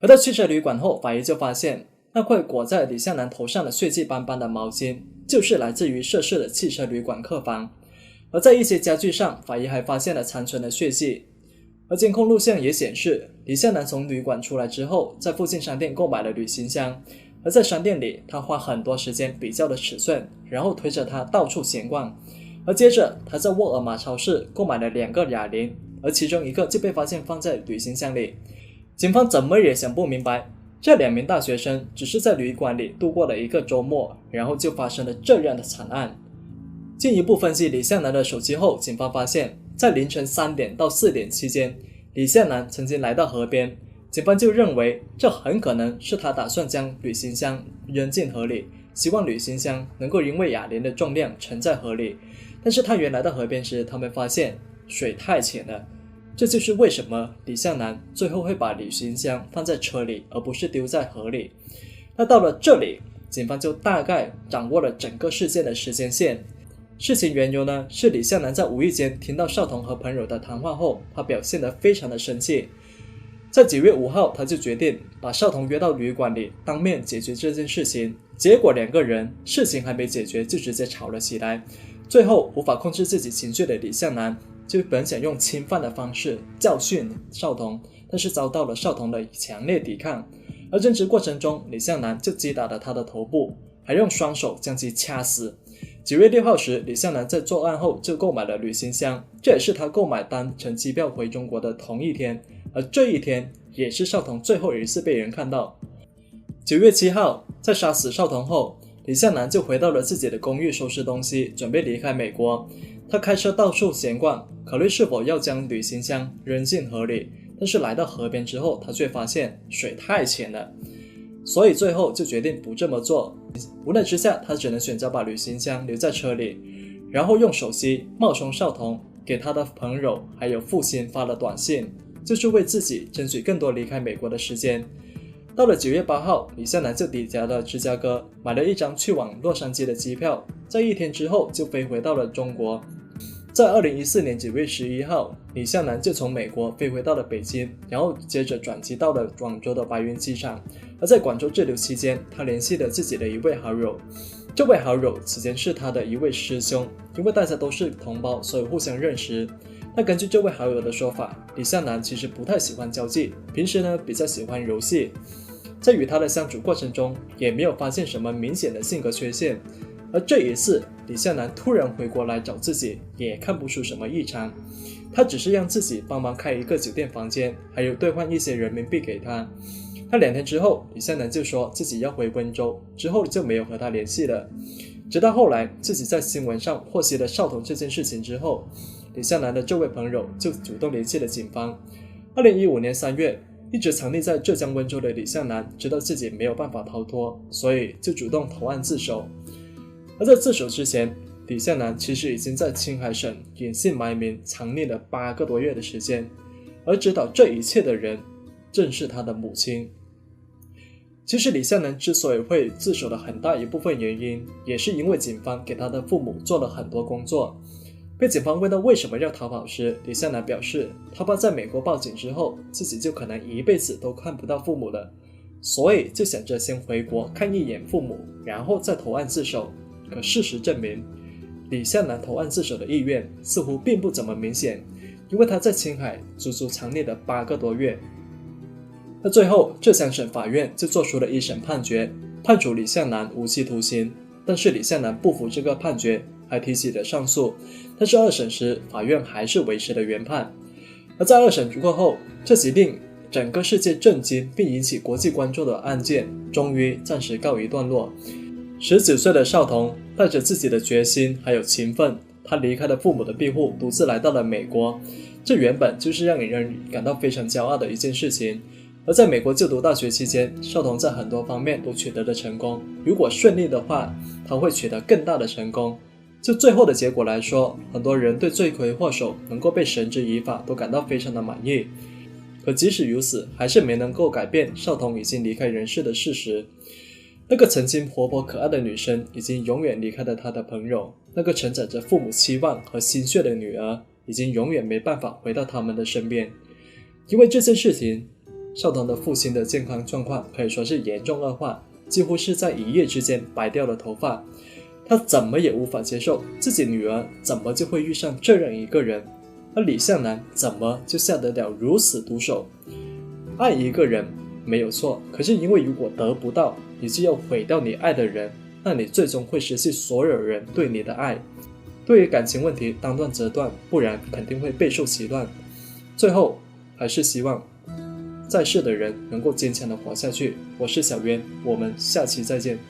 回到汽车旅馆后，法医就发现那块裹在李向南头上的血迹斑斑的毛巾，就是来自于涉事的汽车旅馆客房。而在一些家具上，法医还发现了残存的血迹。而监控录像也显示，李向南从旅馆出来之后，在附近商店购买了旅行箱。而在商店里，他花很多时间比较了尺寸，然后推着它到处闲逛。而接着，他在沃尔玛超市购买了2个哑铃，而其中一个就被发现放在旅行箱里。警方怎么也想不明白，这2名大学生只是在旅馆里度过了一个周末，然后就发生了这样的惨案。进一步分析李向南的手机后，警方发现在凌晨3点到4点期间，李向南曾经来到河边。警方就认为这很可能是他打算将旅行箱扔进河里，希望旅行箱能够因为哑铃的重量沉在河里。但是他原来到河边时，他们发现水太浅了。这就是为什么李向南最后会把旅行箱放在车里，而不是丢在河里。那到了这里，警方就大概掌握了整个事件的时间线。事情缘由呢，是李向南在无意间听到邵童和朋友的谈话后，他表现得非常的生气。在9月5号，他就决定把邵童约到旅馆里，当面解决这件事情。结果2个人事情还没解决，就直接吵了起来。最后无法控制自己情绪的李向南，就本想用侵犯的方式教训邵童，但是遭到了邵童的强烈抵抗。而争执过程中，李向南就击打了他的头部，还用双手将其掐死。9月6号时，李向南在作案后就购买了旅行箱，这也是他购买单程机票回中国的同一天，而这一天也是邵童最后一次被人看到。9月7号，在杀死邵童后，李向南就回到了自己的公寓收拾东西，准备离开美国。他开车到处闲逛，考虑是否要将旅行箱扔进河里，但是来到河边之后，他却发现水太浅了，所以最后就决定不这么做。无奈之下，他只能选择把旅行箱留在车里，然后用手机冒充邵童，给他的朋友还有父亲发了短信，就是为自己争取更多离开美国的时间。到了9月8号，李向南就抵达了芝加哥，买了一张去往洛杉矶的机票，在1天之后就飞回到了中国。在2014年9月11号，李向南就从美国飞回到了北京，然后接着转机到了广州的白云机场。而在广州滞留期间，他联系了自己的一位好友，这位好友此前是他的一位师兄，因为大家都是同胞，所以互相认识。但根据这位好友的说法，李向南其实不太喜欢交际，平时呢比较喜欢游戏，在与他的相处过程中也没有发现什么明显的性格缺陷。而这一次李向南突然回国来找自己，也看不出什么异常。他只是让自己帮忙开一个酒店房间，还有兑换一些人民币给他。2天之后，李向南就说自己要回温州，之后就没有和他联系了。直到后来自己在新闻上获悉了少彤这件事情之后，李向南的这位朋友就主动联系了警方。2015年3月，一直藏匿在浙江温州的李向南知道自己没有办法逃脱，所以就主动投案自首。而在自首之前，李向南其实已经在青海省隐姓埋名藏匿了8个多月的时间，而指导这一切的人正是他的母亲。其实李向南之所以会自首的很大一部分原因，也是因为警方给他的父母做了很多工作。被警方问到为什么要逃跑时，李向南表示，他怕在美国报警之后，自己就可能一辈子都看不到父母了，所以就想着先回国看一眼父母，然后再投案自首。可事实证明，李向南投案自首的意愿似乎并不怎么明显，因为他在青海足足藏匿了8个多月。那最后，浙江省法院就做出了一审判决，判处李向南无期徒刑。但是李向南不服这个判决，还提起了上诉。但是2审时，法院还是维持了原判。而在2审过后，这起令整个世界震惊并引起国际关注的案件，终于暂时告一段落。19岁的少彤带着自己的决心还有勤奋，他离开了父母的庇护，独自来到了美国。这原本就是让人感到非常骄傲的一件事情。而在美国就读大学期间，少彤在很多方面都取得了成功，如果顺利的话，他会取得更大的成功。就最后的结果来说，很多人对罪魁祸首能够被绳之以法都感到非常的满意。可即使如此，还是没能够改变少彤已经离开人世的事实。那个曾经活泼可爱的女生已经永远离开了她的朋友，那个承载着父母期望和心血的女儿已经永远没办法回到他们的身边。因为这件事情，少彤的父亲的健康状况可以说是严重恶化，几乎是在一夜之间白掉了头发。他怎么也无法接受自己女儿怎么就会遇上这样一个人，而李向南怎么就下得了如此毒手。爱一个人没有错，可是因为如果得不到，你就要毁掉你爱的人，那你最终会失去所有人对你的爱。对于感情问题，当断则断，不然肯定会备受其乱。最后还是希望在世的人能够坚强地活下去。我是小渊，我们下期再见。